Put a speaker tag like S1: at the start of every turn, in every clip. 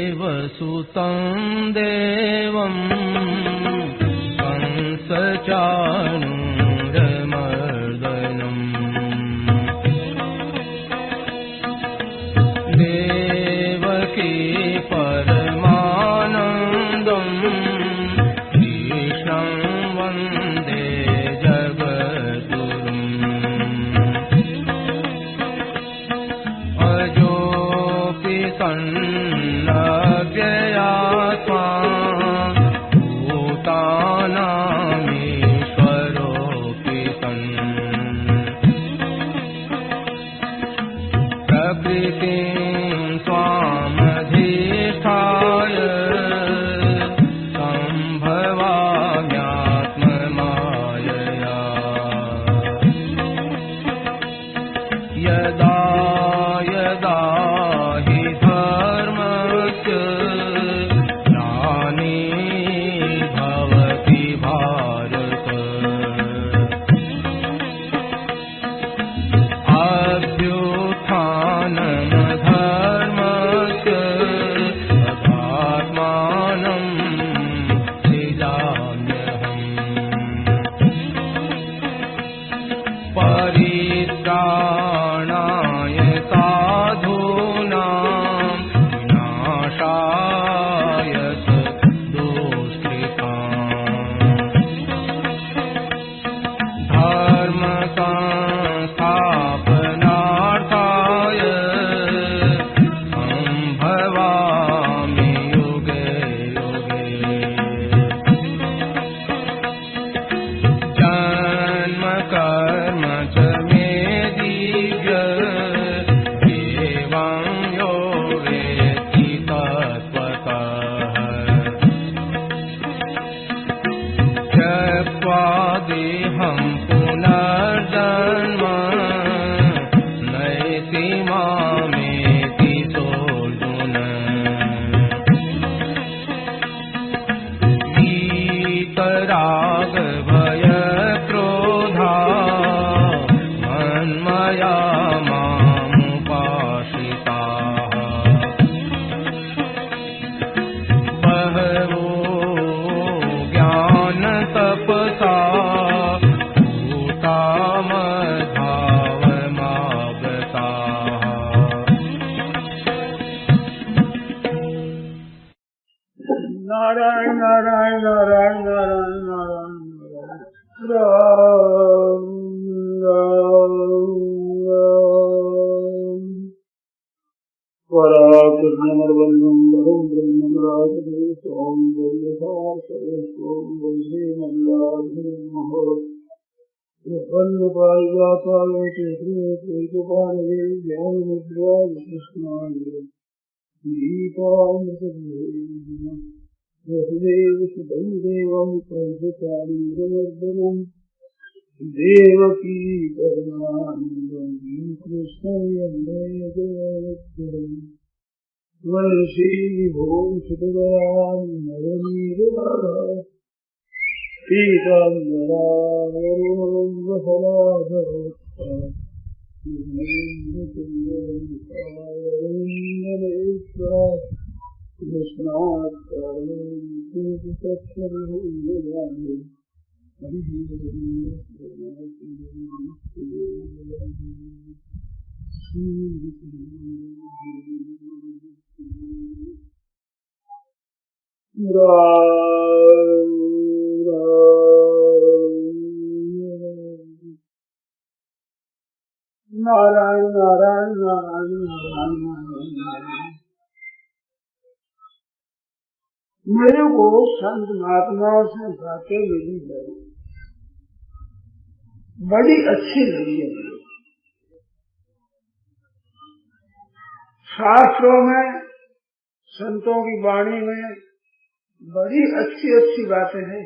S1: वसुदेवसुतं देवं कंसचाणूरमर्दनम् देवकी परमानन्दं कृष्णं वन्दे जगद्गुरुम् सन्नव्ययात्मा भूतानामीश्वरोऽपि सन् प्रकृतिं स्वामधिष्ठाय सम्भवाम्यात्ममायया यदा यदा हि धर्मस्य ग्लानिर्भवति भारत अभ्युत्थानमधर्मस्य तदात्मानं सृजाम्यहम् परित्राणाय साधूनां विनाशाय दुष्कृताम् धर्मसंस्थापनार्थाय सम्भवामि युगे युगे जन्म कर्म च मे दिव्य एवं यो वेत्ति तत्त्वतः त्यक्त्वा देहं पुनर्जन्म नैति मामेति सोऽर्जुन वीतराग भय क्रोधा मन्मया मामुपाश्रिताः बहवो ज्ञानतपसा भूता मद्भावमागताः
S2: नारायण नारायण नारायण नारायण नारायण राम राम राम पराकृष्णमर्वन्नं वरं ब्रह्मं राजदेशं वैयथार्षवेश्वं वैशे मल्लाभिर्मः वल्लभाय प्रीतपाणये ज्ञानमुद्राय कृष्णाय गीतामृतभेदिनः वसुदेवसुतं देवं कंसचाणूरमर्दनं देवकी परमानन्दं कृष्णं वन्दे जगद्गुरुम् वर्षे विभों सुतरां नवनीरदाः पीताम्बरावरुणवल्लभलाधरोत्तमम् नारायण नारायण नारायण नारायण। मेरे को संत महात्माओं से बातें मिली है, बड़ी अच्छी लगी है। शास्त्रों में, संतों की वाणी में बड़ी अच्छी अच्छी बातें हैं,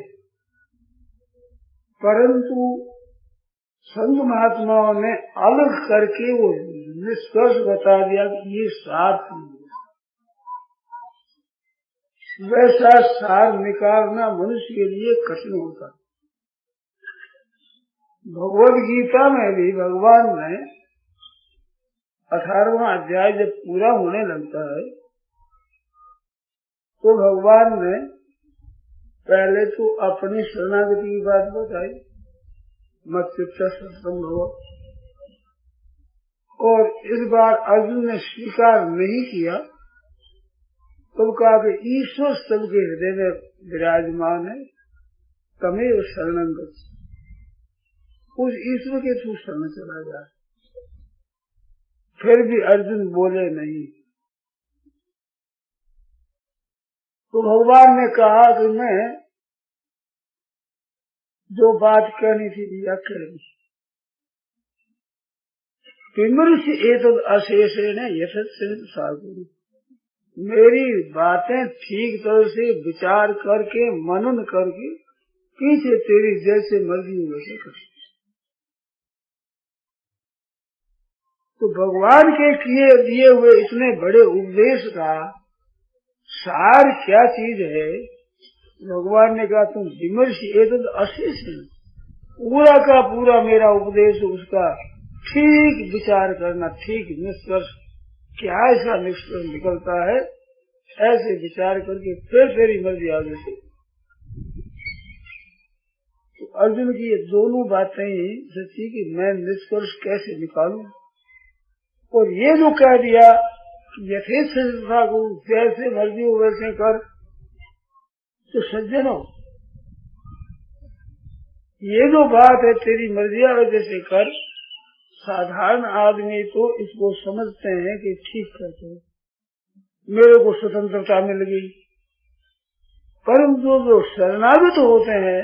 S2: परंतु संत महात्माओं ने अलग करके वो निष्कर्ष बता दिया कि ये सार वैसा सार निकालना मनुष्य के लिए कठिन होता है। भगवद गीता में भी भगवान ने 18वां अध्याय जब पूरा होने लगता है तो भगवान ने पहले तो अपनी शरणागति की बात बताई, मत चित्ता सत्संग हो, और इस बार अर्जुन ने स्वीकार नहीं किया तो कहा कि ईश्वर सबके हृदय में विराजमान है, तमेव शरणं गच्छ, उस ईश्वर के तू शरण चला जा। फिर भी अर्जुन बोले नहीं। तो भगवान ने कहा कि मैं जो बात कहनी थी या कह दी। विमर्श एतद् अशेषेण यथासिद्ध साधु, मेरी बातें ठीक तरह से विचार करके मनन करके पीछे तेरी जैसे मर्जी वैसे कर। तो भगवान के किए दिए हुए इतने बड़े उपदेश का सार क्या चीज है? भगवान ने कहा तुम विमर्श एतद् अशेषेण, पूरा का पूरा मेरा उपदेश उसका ठीक विचार करना, ठीक निष्कर्ष क्या ऐसा निष्कर्ष निकलता है, ऐसे विचार करके फिर तेरी मर्जी आगे से। तो अर्जुन की ये दोनों बातें सच्ची कि मैं निष्कर्ष कैसे निकालूं, और ये जो कह दिया यथेष्ट को जैसे मर्जी हो वैसे कर, तो सज्जनों ये जो बात है तेरी मर्जी वैसे कर, साधारण आदमी तो इसको समझते हैं कि ठीक कहते हैं, मेरे को स्वतंत्रता मिल गई। परंतु जो शरणागत होते हैं,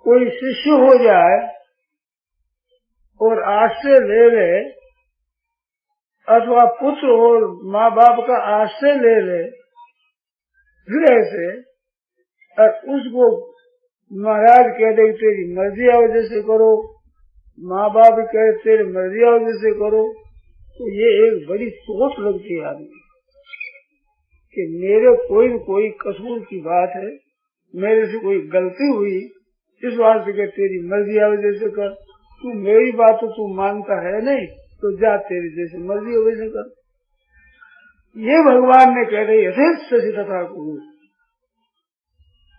S2: कोई शिष्य हो जाए और आश्रय ले ले, अथवा पुत्र और माँ बाप का आश्रय ले ले हृदय से, और उसको महाराज कह दे तेरी मर्जी आओ जैसे करो, माँ बाप कहे तेरी मर्जी आओ जैसे करो, तो ये एक बड़ी सोच लगती है आदमी कि मेरे कोई न कोई कसूर की बात है, मेरे से कोई गलती हुई, इस बात से तेरी मर्जी आओ जैसे कर, तू मेरी बात तो तू मानता है नहीं, तो जा तेरी जैसे मर्जी हो वैसे कर। ये भगवान ने कह रही यथेष्ट तथा कुरु।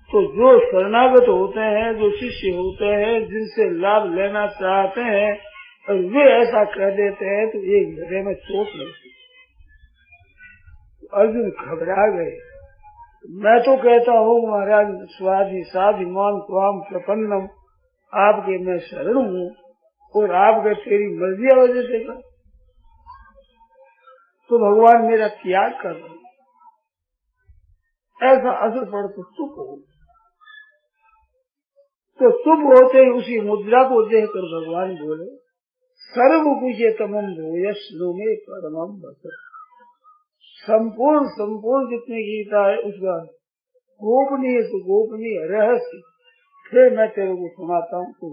S2: तो जो शरणागत होते हैं, जो शिष्य होते हैं, जिनसे लाभ लेना चाहते हैं और वे ऐसा कह देते हैं, तो एक हृदय में चोट लगती। अर्जुन घबरा गए। मैं तो कहता हूँ महाराज स्वाधि साधिमान स्वाम प्रपन्नम, आपके मैं शरण हूँ और आपके तेरी मर्जी वजह से कर, तो भगवान मेरा त्याग कर रहे, ऐसा असर पड़ तो चुप हो। तो चुप होते ही उसी मुद्रा को देखकर भगवान बोले सर्व पूज्यतमं भूयस्नु में परमं वचः, संपूर्ण संपूर्ण जितनी गीता है उसका गोपनीय से गोपनीय रहस्य फिर मैं तेरे को सुनाता हूँ। तो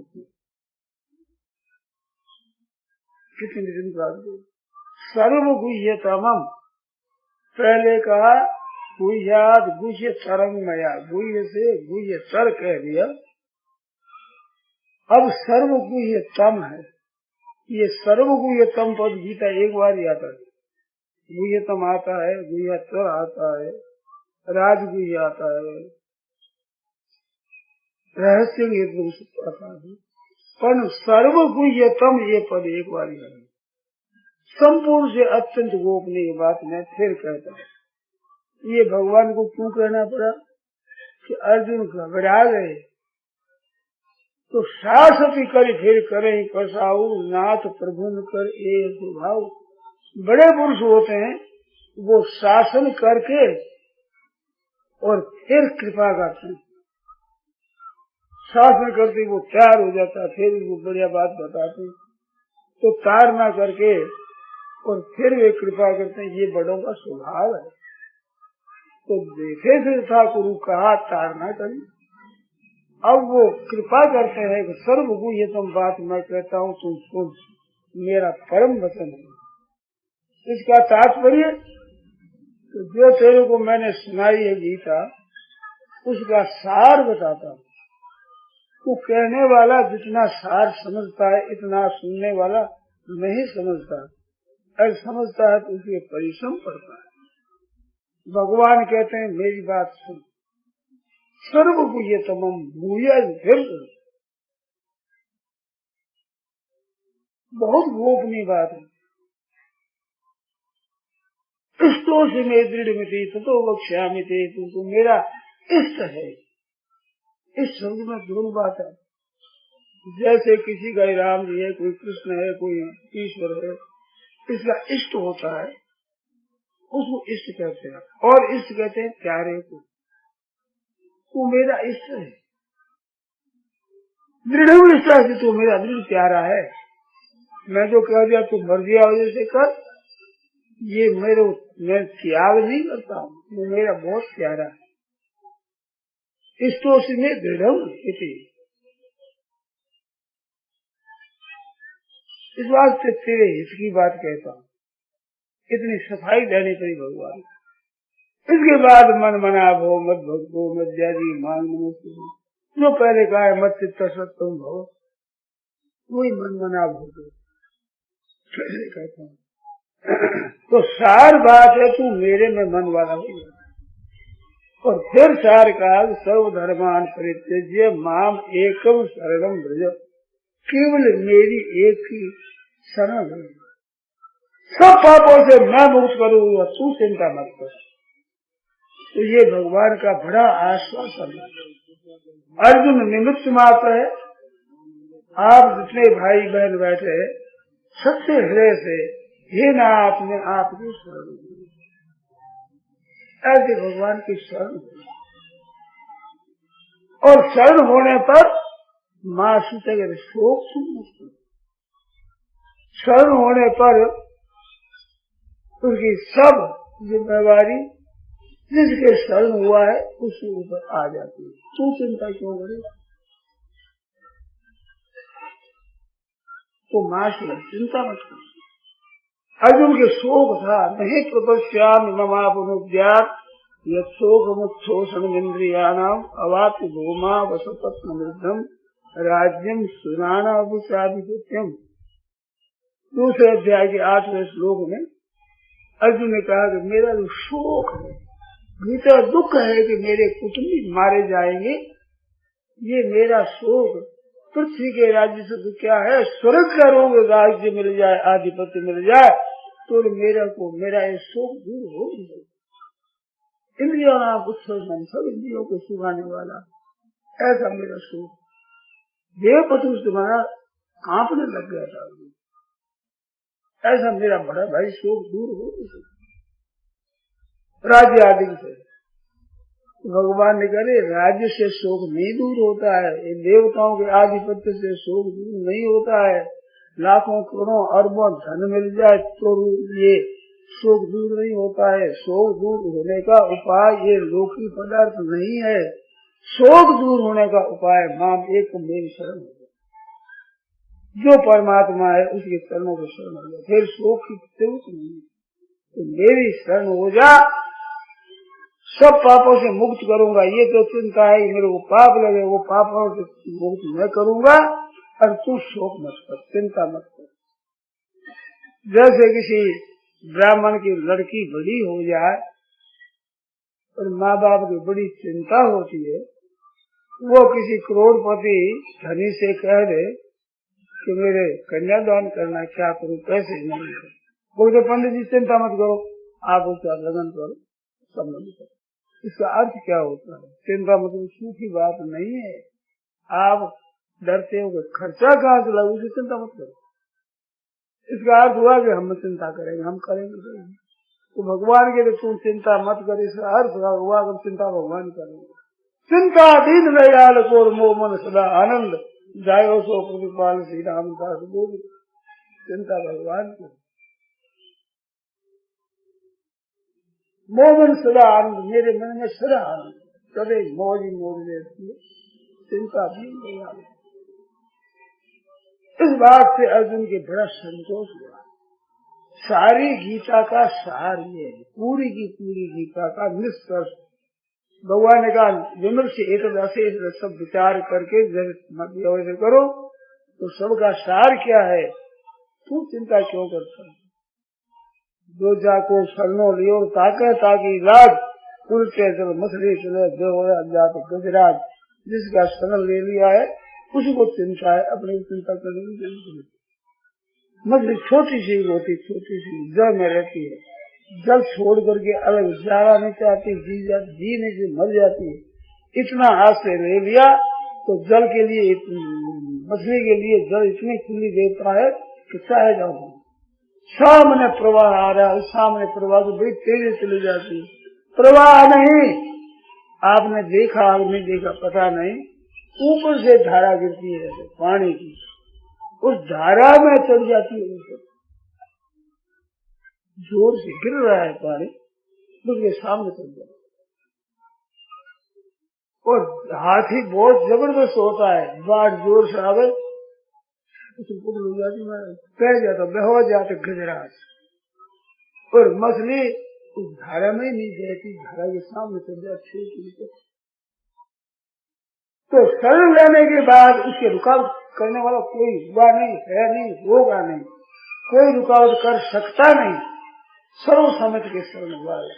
S2: कितनी दिन बाद सर्व गुह्यतमं, पहले कहा गुह्याद गुह्य तरंगमया, गुह्य से गुह्य तर कह दिया, अब सर्व गुह्यतम है। ये सर्व गुह्यतम पद गीता एक बार ही आता है, गुह्यतम आता है, गुह्यतर आता है, राजगुह्य आता है, रहस्य आता है, पर सर्व गुह्यतम ये पद एक बार ही आता है। संपूर्ण से अत्यंत गोपनीय बात मैं फिर कहता हूँ। ये भगवान को क्यों कहना पड़ा कि अर्जुन घबरा गए, तो शासती कर फिर करे कसाऊ, नाथ प्रभु कर ए स्वभाव। बड़े पुरुष होते हैं वो शासन करके और फिर कृपा करते हैं, शासन करते वो तैयार हो जाता है, फिर वो बढ़िया बात बताते, तो तार ना करके और फिर वे कृपा करते हैं, ये बड़ों का स्वभाव है। तो देखे से था गुरु कहा तार ना करी, अब वो कृपा करते हैं कि सर्व गुह्यतम बात मैं कहता हूँ तुम सुन, मेरा परम वचन है। इसका तात्पर्य तो जो तेरे को मैंने सुनाई है गीता, उसका सार बताता हूँ। तो कहने वाला जितना सार समझता है, इतना सुनने वाला नहीं समझता। अगर समझता है तो उसके परिश्रम पड़ता है। भगवान कहते हैं मेरी बात सुन, सर्व गुह्यतमम भूयः फिर बहुत गोपनीय बात है। इष्टो से मैं दृढ़ मिति तो वक्ष्यामि ते, तुमको मेरा इष्ट है। इस शब्द में दोनों बात है। जैसे किसी का राम जी है, कोई कृष्ण है, कोई ईश्वर है, इसका इष्ट होता है, उसको इष्ट कहते हैं। और इष्ट कहते हैं प्यारे को। वो मेरा इष्ट है, दृढ़ इष्ट है, तो मेरा दृढ़ प्यारा है। मैं जो कह दिया तू मर्जी वजह से कर, ये मैं त्याग नहीं करता हूँ, वो मेरा बहुत प्यारा है। इष्टो से मैं दृढ़ इति। इस वास्ते तेरे हित की बात कहता हूँ। इतनी सफाई देनी पड़ी भगवान। इसके बाद मन मना भो मत भगो मत जारी मान नमस्ते, जो पहले कहा है मत चित्त सत्तम भो, वही मन मना भो पहले कहता हूँ। तो सार बात है तू मेरे में मन वाला हो गया। और फिर सार काल सर्व धर्मान परित्यज्य माम एकम शरणम भज, केवल मेरी एक ही शरण है। सब पापों से मैं मुक्त करूंगा, तू चिंता मत कर। तो ये भगवान का बड़ा आश्वासन है। अर्जुन निमित्त मात्र है। आप जितने भाई बहन बैठे सच्चे हृदय से हे ना आपने आपकी शरण, ऐसे भगवान की शरण। और शरण होने पर माँ सीता के शोक से मुक्त। शरण होने पर उसकी सब जिम्मेवारी जिसके शरण हुआ है उसके ऊपर आ जाती है। तू चिंता क्यों करेगा? तो माँ से चिंता मत कर। अर्जुन के शोक था, नहीं प्रपश्यामि ममापुनुद्यात् यत् शोकमुच्छोषणमिन्द्रियाणाम् अवाप्य भूमा वसपत्नमृद्धम् राज्यम सुनानाभिषाधिपत्यम्। दूसरे अध्याय के 8वें श्लोक में अर्जुन ने कहा कि मेरा जो शोक है, भीतर दुख है कि मेरे कुटुंबी मारे जाएंगे, ये मेरा शोक पृथ्वी के राज्य से तो क्या है, स्वर्ग का रोग राज्य मिल जाए, आधिपत्य मिल जाए तो मेरा ये शोक दूर हो जाए। इंद्रियों नाम उत्सर्जन, सब इंद्रियों को सुखाने वाला ऐसा मेरा शोक। देवपति तुम्हारा कांपने लग गया था, ऐसा मेरा बड़ा भाई शोक दूर हो जाए राज्य आदि से। भगवान ने कहा राज्य से शोक नहीं दूर होता है, इन देवताओं के आधिपत्य से शोक दूर नहीं होता है। लाखों करोड़ों अरबों धन मिल जाए तो ये शोक दूर नहीं होता है। शोक दूर होने का उपाय ये लौकिक पदार्थ नहीं है। शोक दूर होने का उपाय माम एक मेरी शरण हो गया, जो परमात्मा है उसके चरणों को शरण हो गया, फिर शोक की जरूरत नहीं। तो मेरी शरण हो जा, सब पापों से मुक्त करूंगा। ये तो चिंता है मेरे को पाप लगे, वो पापों से मुक्त मैं करूंगा। और तू शोक मत कर, चिंता मत कर। जैसे किसी ब्राह्मण की लड़की बड़ी हो जाए और माँ बाप की बड़ी चिंता होती है, वो किसी करोड़पति धनी से कह दे कि मेरे कन्यादान करना, क्या करूं, कैसे नहीं करूं। बोलते पंडित जी चिंता मत करो, आप उसका लगन करो, संबंध करो। इसका अर्थ क्या होता है? चिंता मतलब सूखी बात नहीं है। आप डरते हो कि खर्चा कहाँ से लगू, चिंता मत करो। इसका अर्थ हुआ कि हम चिंता करेंगे, हम करेंगे। तो भगवान के लिए तू चिंता मत कर, इसका अर्थ हुआ कि चिंता भगवान करेंगे। चिंता दीन दयाल को मोह मन सदा आनंद जायो सो प्रतिपाल श्री रामदास बोल। चिंता भगवान को, मोहन सदा आनंद, मेरे मन में सदा आनंद, कभी मौज ही मौज रहती है, चिंता भी नहीं आती। इस बात से अर्जुन के बड़ा संतोष हुआ। सारी गीता का सार ये है, पूरी की पूरी गीता का निष्कर्ष भगवान ने कहा विमर्श एक सब विचार करके जब करो तो सबका सार क्या है, तू चिंता क्यों करता है। दो जाको शरणों लियो ताके ताकि राज उल्टे चल मछली चले जात गजराज, जिसका शरण ले लिया है उसको चिंता है, अपनी चिंता करने की जरूरत नहीं। मछली छोटी सी होती, छोटी सी जल में रहती है, जल छोड़ करके अलग जाना नहीं चाहती, जी नहीं जी मर जाती है। इतना हाथ से ले लिया तो जल के लिए मछली के लिए जल इतनी खुली देता है कि चाहे जाओ सामने प्रवाह आ रहा है, सामने प्रवाह तो बड़ी तेजी चली जाती है। प्रवाह नहीं, आपने देखा नहीं देखा पता नहीं, ऊपर से धारा गिरती है पानी की, उस धारा में चढ़ जाती है ऊपर, जोर से गिर रहा है पानी, उसके सामने चढ़ जाता है। और हाथी बहुत जबरदस्त होता है, बाढ़ जोर से आवे हो जाती है, बह जाता बेहो जाते गजराज। और मछली उस धारा में नहीं बहती, धारा के सामने चढ़ जाती। तो शरण लेने के बाद उसके रुकावट करने वाला कोई हुआ नहीं है, नहीं होगा नहीं, कोई रुकावट कर सकता नहीं। सर्व समझ के शरण वाले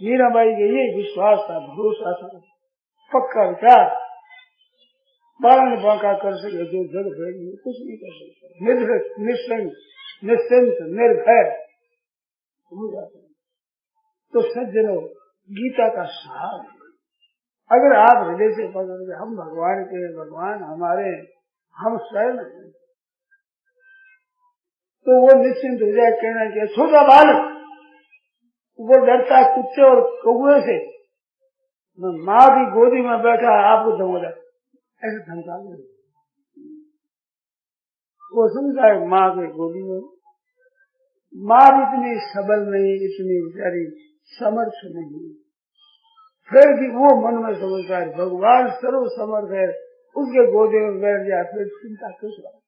S2: मीराबाई के ये विश्वास था, भरोसा था, पक्का विचार, बारण बांका कर सके जो जग भेद कुछ नहीं कर सकता, निर्भय निश्चिंत निर्भय हो जाता है। तो सज्जनों गीता का सार, अगर आप हृदय से पकड़ोगे हम भगवान के, भगवान हमारे, हम स्वयं हैं, तो वो निश्चिंत हो जाए। कहना चाहिए छोटा बालक वो डरता है कुत्ते और कौए से, माँ की गोदी में बैठा है आपको धमका ऐसे धमका दे, वो समझा है माँ के गोदी में। माँ इतनी सबल नहीं, इतनी बेचारी समर्थ नहीं, फिर भी वो मन में समझता है भगवान सर्व समर्थ है, उसके गोदे में बैठ जाए फिर चिंता किस बात।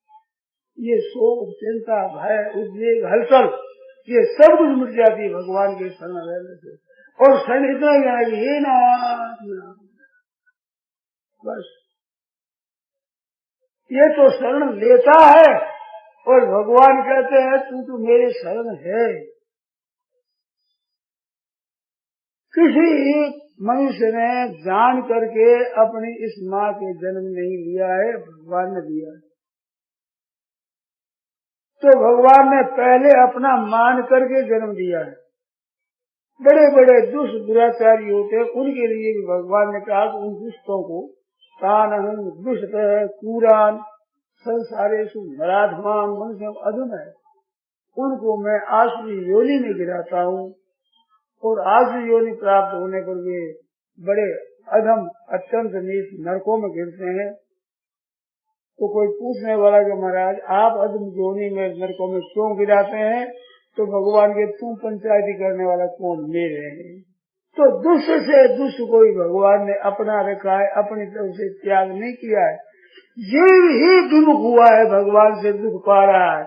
S2: ये शोक चिंता भय उद्वेग हलचल ये सब कुछ मिट जाती है भगवान के शरण रहने से। और शरण इतना ही है कि ये नाथ बस ये तो शरण लेता है, और भगवान कहते हैं तू तो मेरे शरण है। किसी मनुष्य ने जान करके अपनी इस माँ के जन्म नहीं लिया है, भगवान ने दिया है। तो भगवान ने पहले अपना मान करके जन्म दिया है। बड़े बड़े दुष्ट दुराचारी होते हैं, उनके लिए भी भगवान ने कहा कि उन दुष्टों को तानहं दुष्ट कूरान संसारेषु नराधमान मनुष्य अधम है, उनको मैं आसुरी योनि में गिराता हूँ, और आसुरी योनि प्राप्त होने पर वे बड़े अधम अत्यंत नीच नरकों में गिरते हैं। तो कोई पूछने वाला कि महाराज आप अधम योनि में नरकों में क्यों गिराते हैं, तो भगवान के तू पंचायती करने वाला कौन मेरे हैं। तो दुष्ट से दुष्ट कोई भगवान ने अपना रखा है, अपनी तरफ से त्याग नहीं किया है। ये ही विमुख हुआ है भगवान से दुख पा रहा है।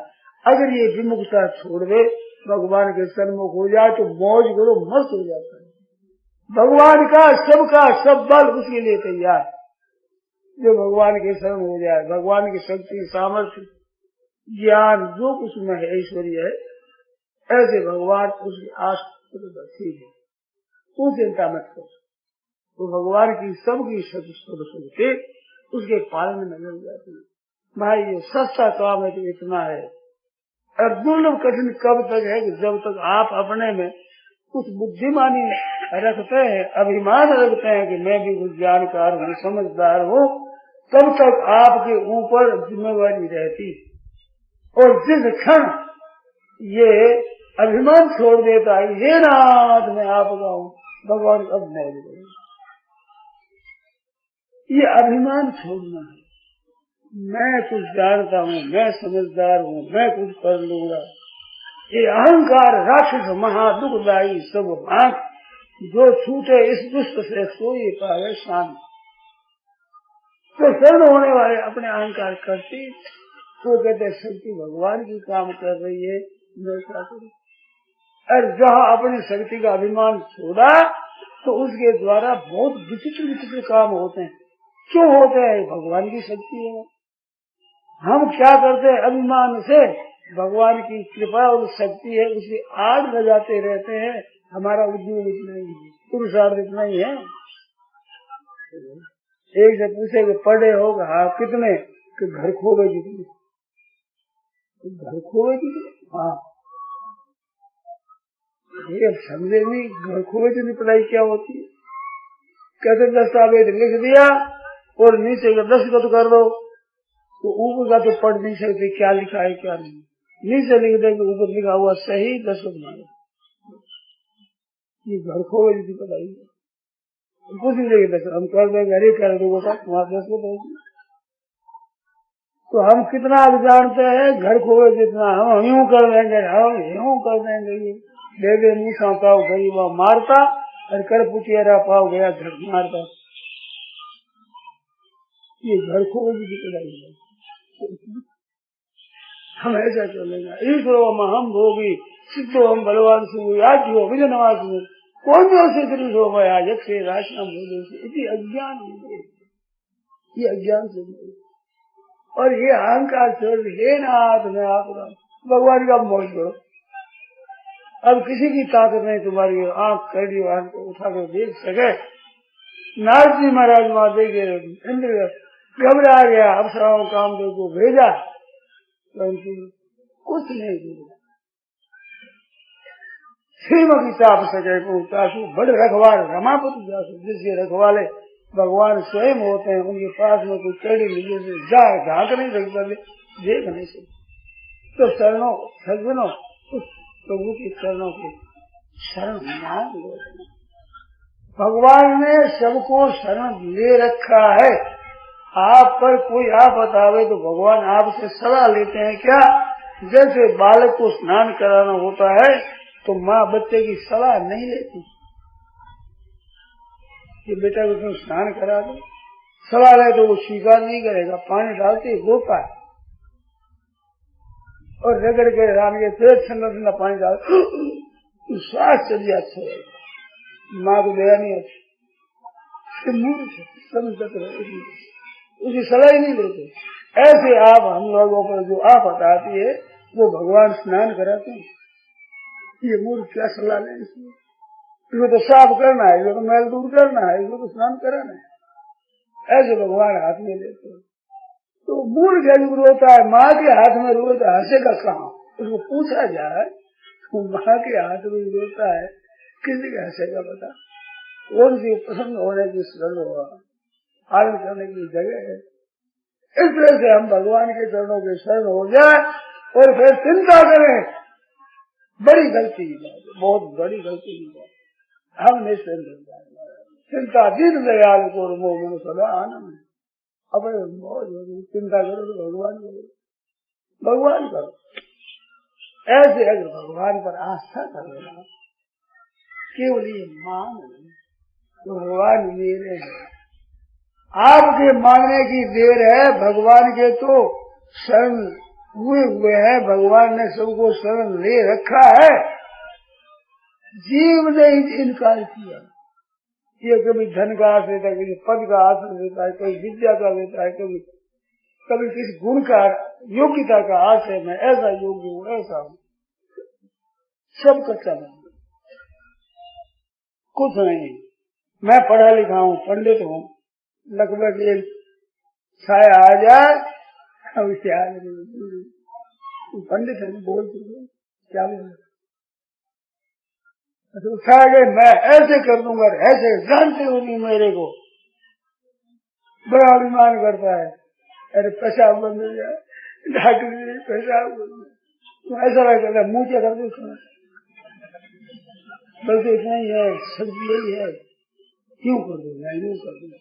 S2: अगर ये विमुखता छोड़ दे, भगवान के सन्मुख हो जाए तो मौज करो मस्त हो जाता है। भगवान का सब बल उसके लिए तैयार, जो भगवान के शरण हो जाए। भगवान की शक्ति सामर्थ्य ज्ञान जो कुछ में है ऐश्वर्य है, ऐसे भगवान उसकी आस बसी है, तू चिंता मत कर। तो भगवान की सबकी शक्ति उसके पालन में लग जाती है। भाई ये सस्ता काम है तो इतना है, और दुर्लभ कठिन कब तक है कि जब तक आप अपने में कुछ बुद्धिमानी रखते हैं, अभिमान रखते हैं कि मैं भी कुछ जानकार हूँ समझदार हूँ, तब तक आपके ऊपर जिम्मेवारी रहती। और जिस क्षण ये अभिमान छोड़ देता है, ये नाथ मैं आपका हूँ, भगवान अब नहीं, ये अभिमान छोड़ना है। मैं कुछ जानता हूँ, मैं समझदार हूँ, मैं कुछ कर लूंगा, ये अहंकार राक्षस महादुखदायी सब भाग जो छूटे इस दुष्ट से सोई पावे शांत। तो शरण होने वाले अपने अहंकार करते तो कहते शक्ति भगवान की काम कर रही है, मैं क्या करूं। और जहाँ अपनी शक्ति का अभिमान छोड़ा तो उसके द्वारा बहुत विचित्र विचित्र काम होते हैं। क्यों होते हैं? भगवान की शक्ति है। हम क्या करते हैं? अभिमान से भगवान की कृपा और शक्ति है उसे आग लगाते रहते हैं। हमारा उद्योग इतना ही है, पुरुषार्थ इतना ही है। एक से पूछे कि पढ़े हो? हाँ। कितने? कि घर खो गए कितने? घर खो गए कितने? हाँ। ये समझे नहीं, घर खो गए कितनी पढ़ाई क्या होती है? कहते दस्तावेज लिख दिया और नीचे का दस्तखत कर दो, तो ऊपर का तो पढ़ नहीं सकते क्या लिखा है क्या नहीं। नीचे लिख देंगे ऊपर लिखा हुआ सही, दस्तखत मारे। ये घर खो गई थी पढ़ाई, कुछ नहीं देंगे दस्तखत हम कर देंगे, अरे कर दो वहां दस्तखत होगी। तो हम कितना जानते हैं घर खो गए जितना हम यूं कर देंगे, हम यूं कर देंगे। ये दे दे नीसा पाओ गरीबा मारता और कर पुटियरा पाओ गया घर मारता। ये घर खो गई थी पढ़ाई है। हम ऐसा चलेगा। ईश्वरो हम भोगी सिद्धो हम बलवान सुजो विजनवास में कौन से श्री शोभया यक्षे राशि बोले अज्ञान, ये अज्ञान से और ये अहंकार छोड़ हे नाथ में आप भगवान का मौज करो। अब किसी की ताकत नहीं तुम्हारी आंख कड़ी आंख को उठा कर देख सके। नारद जी महाराज वहां देखे इंद्र घबरा गया, अप्सराओं कामदेव को भेजा, कुछ नहीं किया। श्रीमती ताप सके को बड़े रखवाल रमापति जासु, जिसके रखवाले भगवान स्वयं होते हैं, उनके पास में कोई कड़ी लीजिए से झाँक नहीं सकता, देख नहीं सकता। तो शरणों सज्जनों उस प्रभु की शरणों के शरण मांग लो। भगवान ने सबको शरण ले रखा है। आप पर कोई आफत आवे तो भगवान आपसे सलाह लेते हैं क्या? जैसे बालक को स्नान कराना होता है तो माँ बच्चे की सलाह नहीं लेती कि बेटा को तुम स्नान करा दो। सलाह ले तो वो स्वीकार नहीं करेगा, पानी डालते रोता है और रगड़ के राम के फिर ठंडा ठंडा पानी डाल तो श्वास चलिए अच्छा रहेगा। माँ को दया नहीं अच्छी उसकी सलाह ही नहीं लेते। ऐसे आप हम लोगों पर जो आफत आती है वो भगवान स्नान कराते हैं। ये मूर्ख क्या सलाह लें इसमें? इसको तो साफ करना है, इसको तो मैल दूर करना है, इसको तो स्नान कराना है। ऐसे भगवान हाथ में लेते हैं। तो मूर्ख रोता है, माँ के हाथ में रोता है, हंसेगा कहाँ? उसको पूछा जाए तो माँ के हाथ में रोता है, किसी का हंसेगा बता? कौन सी प्रसन्न होने की शरण होगा, आनंद करने की जगह है। इस तरह से हम भगवान के चरणों के शरण हो जाए और फिर चिंता करें, बड़ी गलती की बात है, बहुत बड़ी गलती की बात। हम निश्चिंत चिंता दीन दयाल को मन सदा आनंद। अब चिंता करो तो भगवान करो, भगवान करो। ऐसे अगर भगवान पर आस्था करेगा, केवल ये मान तो भगवान मेरे हैं। आपके मांगने की देर है, भगवान के तो शरण हुए हैं। भगवान ने सबको शरण ले रखा है, जीव ने इनकार किया। ये कभी धन का आस लेता है, कभी पद का आस लेता है, कभी विद्या का लेता है, कभी किसी गुण का योग्यता का आस है, मैं ऐसा योग्य हूँ, ऐसा हूँ। सब कच्चा नहीं, कुछ नहीं। मैं पढ़ा लिखा हूँ, पंडित हूँ, लगभग एक छाया आ जाए पंडित है बोल क्या उठा गए, मैं ऐसे कर दूंगा, ऐसे जानते हो नहीं मेरे को, बड़ा अभिमान करता है। अरे पेशाब बंद हो जाए, डॉक्टर पेशाब तो ऐसा लगता है मुंह क्या कर दो, बल्कि इतना ही है, सब्जी यही है, क्यों कर दूंगा, यूं कर दूंगा,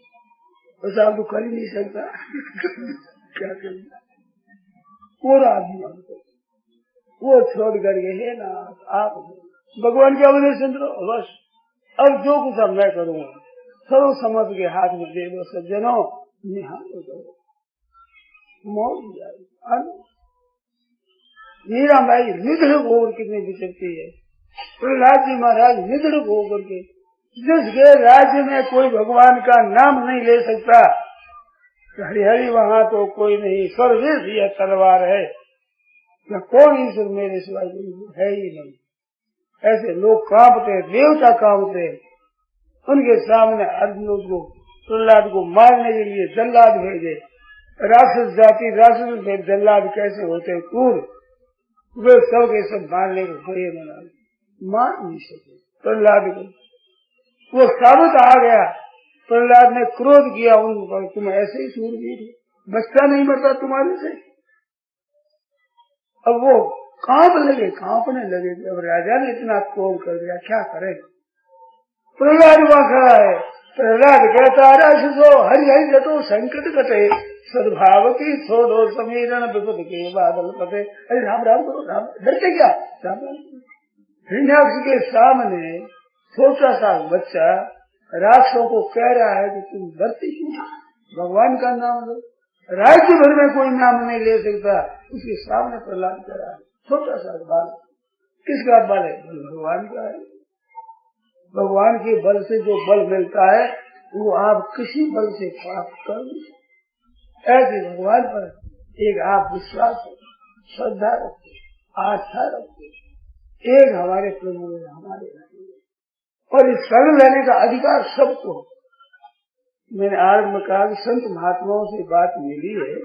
S2: पेशाब तो कर ही नहीं सकता क्या करूंगा। पूरा आदमी वो छोड़ करके है ना, आप भगवान के अवधि सुन लो बस। अब जो कुछ अब मैं करूंगा सर्व समझ के हाथ में दे दो सज्जनों, निहाल हो जाओ, मौज जाए। मीरा माई निधड़क होकर कितनी विचरती है। प्रहलाद जी महाराज निधड़क होकर के, जिसके राज्य में कोई भगवान का नाम नहीं ले सकता, हरिहरि वहाँ तो कोई नहीं, सर्वेश यह तलवार है, या कौन ईश्वर मेरे सिवाय है ही नहीं। ऐसे लोग कांपते, देवता कांपते। उनके सामने अर्जुन को, प्रहलाद को मारने के लिए जल्लाद भेजे। राक्षस जाति, राक्षस में जल्लाद कैसे होते क्रूर, वे सब के सब मारने को गए, मार नहीं सके प्रहलाद को। वो साबित आ गया। प्रहलाद ने क्रोध किया उन पर, तुम ऐसे ही सूरवीर, बच्चा नहीं मरता तुम्हारे से। अब वो कांपने लगे। अब राजा ने इतना क्रोध कर दिया, क्या करे। प्रहलाद वहां खड़ा है। प्रहलाद कहता, राक्षसो हरि हरि रटो संकट कटे, सद्भाव की छोड़ो समीरण विपद के बादल पते। अरे राम राम करो, राम डरते क्या, राम राम। हिरण्याक्ष के सामने छोटा सा बच्चा राक्षसों को कह रहा है कि तुम डरते क्यों, भगवान का नाम लो। राज्य भर में कोई नाम नहीं ले सकता, उसके सामने प्रहलाद कह रहा है। छोटा सा बाल, किसका बल है, भगवान का है। भगवान के बल से जो बल मिलता है वो आप किसी बल से प्राप्त कर नहीं सकते। ऐसे भगवान पर एक आप विश्वास श्रद्धा रखते, आस्था रखते, एक हमारे प्रभु है, हमारे और इस शरण लेने का अधिकार सबको। मैंने आरंभ में कहा कि संत महात्माओं से बात मिली है,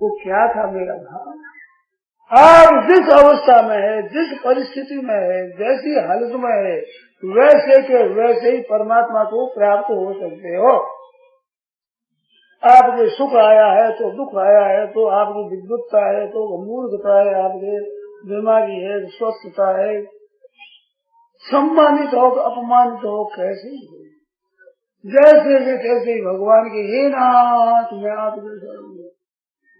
S2: वो क्या था मेरा भाव। आप जिस अवस्था में है, जिस परिस्थिति में है, जैसी हालत में है, वैसे के वैसे ही परमात्मा को प्राप्त हो सकते हो। आपके सुख आया है तो दुख आया है तो आपकी विद्वत्ता है तो मूर्खता है, आपके बीमारी है, स्वस्थता है, सम्मानित हो अपमानित हो, कैसे ही हो, जैसे भी कैसे भगवान के हे नाथ मैं आपके शरण में।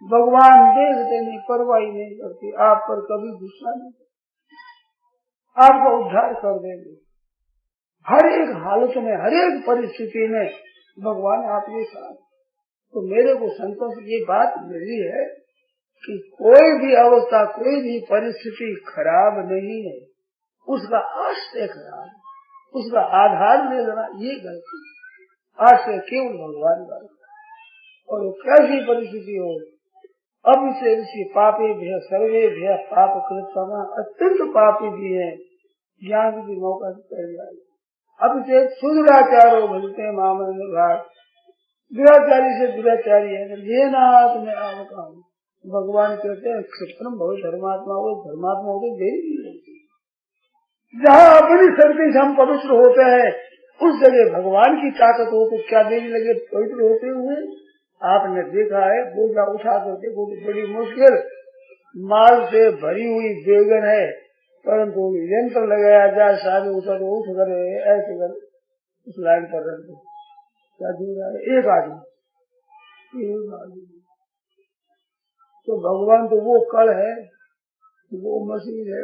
S2: भगवान देखते नहीं, परवाह नहीं करती, आप पर कभी गुस्सा नहीं, आपका उद्धार कर देंगे। हर एक हालत में, हर एक परिस्थिति में भगवान आपके साथ। तो मेरे को संतों से ये बात मिली है कि कोई भी अवस्था, कोई भी परिस्थिति खराब नहीं है, उसका आश्रय खराब, उसका आधार ले लेना ये गलती। आश्रय केवल भगवान का, और कैसी परिस्थिति हो, अब से पापी भी है, सर्वे भी है, पाप कृत अत्यंत पापी भी है, ज्ञान की मौका कर जाए। अब से शुद्राचारो भजते मामन भाग, दुराचारी से दुराचारी है, ये नाथ में आपका हूँ। भगवान कहते हैं क्षत्रम बहुत धर्मात्मा हो, धर्मात्मा हो तो देरी नहीं होती। जहाँ अपनी शक्ति से हम पवित्र होते हैं, उस जगह भगवान की ताकत हो तो क्या देरी लगे पवित्र होते हुए। आपने देखा है, बोझा उठा कर देखो तो बड़ी मुश्किल, माल से भरी हुई बेगन है, परंतु यंत्र लगाया जाए, सारे उठा तो उठ करे, ऐसे कर उस लाइन पर रख दो, क्या दूर है एक आदमी। तो भगवान तो वो कल है, वो मशीन है,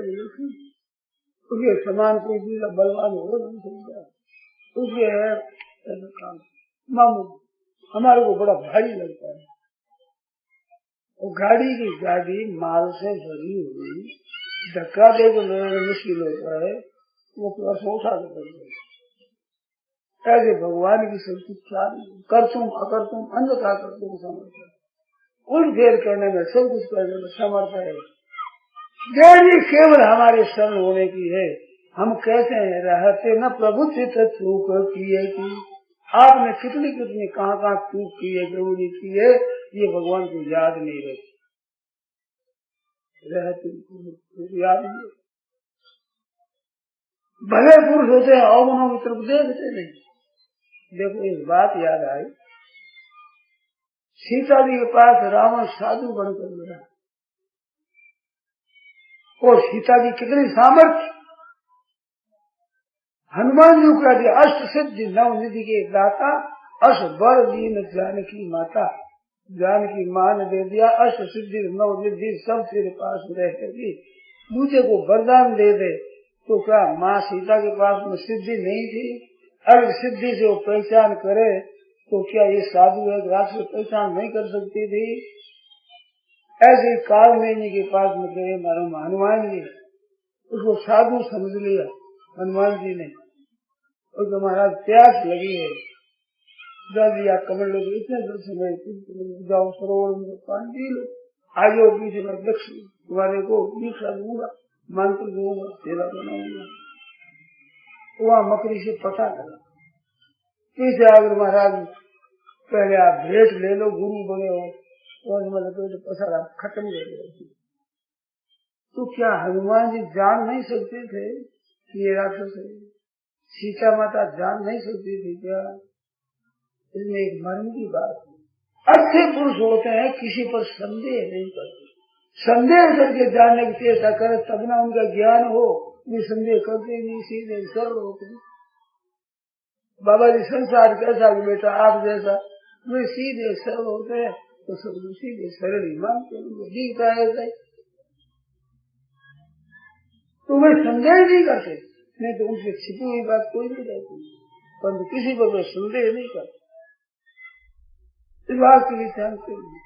S2: उसके समान कोई दूसरा बलवान हो नहीं सकता। उसके है काम मामूली, हमारे को बड़ा भारी लगता है। और गाड़ी की गाड़ी माल से भरी हुई, धक्का दे तो मुश्किल होता है, वो प्लस उठा कर ऐसे भगवान की शक्ति क्या कर तुम अगर तुम अन्य का कर तुम समर्थ, उन फेर करने में सब कुछ करने में समर्थ है। देवी केवल हमारे शरण होने की है। हम कहते हैं रहते न प्रभु चित चूक किए की, आपने कितनी कितनी कहाँ कहाँ चूक की है, जरूरी की है, ये भगवान को याद नहीं रहती, रहते याद नहीं। भले पुरुष होते हैं अवगुणों की तरफ देखते नहीं। देखो एक बात याद आई, सीता जी के पास रावण साधु बनकर गया, और सीता जी कितनी सामर्थ्य, हनुमान जी का दिया अष्ट सिद्धि नव निधि के दाता, अष्ट बर दीन जानकी माता, जानकी मां ने दे दिया अष्ट सिद्धि नव निधि सब तेरे पास रहेगी। दूसरे को वरदान दे दे तो क्या माँ सीता के पास में सिद्धि नहीं थी? अगर सिद्धि से वो पहचान करे तो क्या ये साधु है राक्षस पहचान नहीं कर सकती थी? ऐसे काल में के पास में गए हनुमान जी, उसको साधु समझ लिया हनुमान जी ने। उसको महाराज प्यास लगी है, दादी या कमल लोग इतने दूर से मैं जाओ सरोवर में पानी पी लो, आगे पीछे मैं दक्ष तुम्हारे को दीक्षा दूंगा, मंत्र दूंगा, सेवा बनाऊंगा। वहाँ मकड़ी से पता करा, पीछे आकर महाराज पहले आप भेंट ले लो, गुरु बने हो, और मतलब पसारा खत्म कर दिया। तो क्या हनुमान जी जान नहीं सकते थे कि ये राक्षस है? सीता माता जान नहीं सकती थी क्या? इसमें एक मर्म की बात है। अच्छे पुरुष होते हैं, किसी पर संदेह नहीं करते, संदेह करके जानने की चेष्टा करे तब ना उनका ज्ञान हो। ये संदेह करते नहीं, सीधे सरल होते हैं। बाबा जी संसार कैसा कि बेटा आप जैसा, वे सीधे सरल होते हैं, तो सब सीधे सरल ही मानते हैं, दिखता है ऐसा ही। तो वे संदेह नहीं करते, नहीं तो उनसे छिपी हुई बात कोई नहीं रहती, परंतु किसी पर वे संदेह नहीं करते, इस बात के लिए जानते नहीं।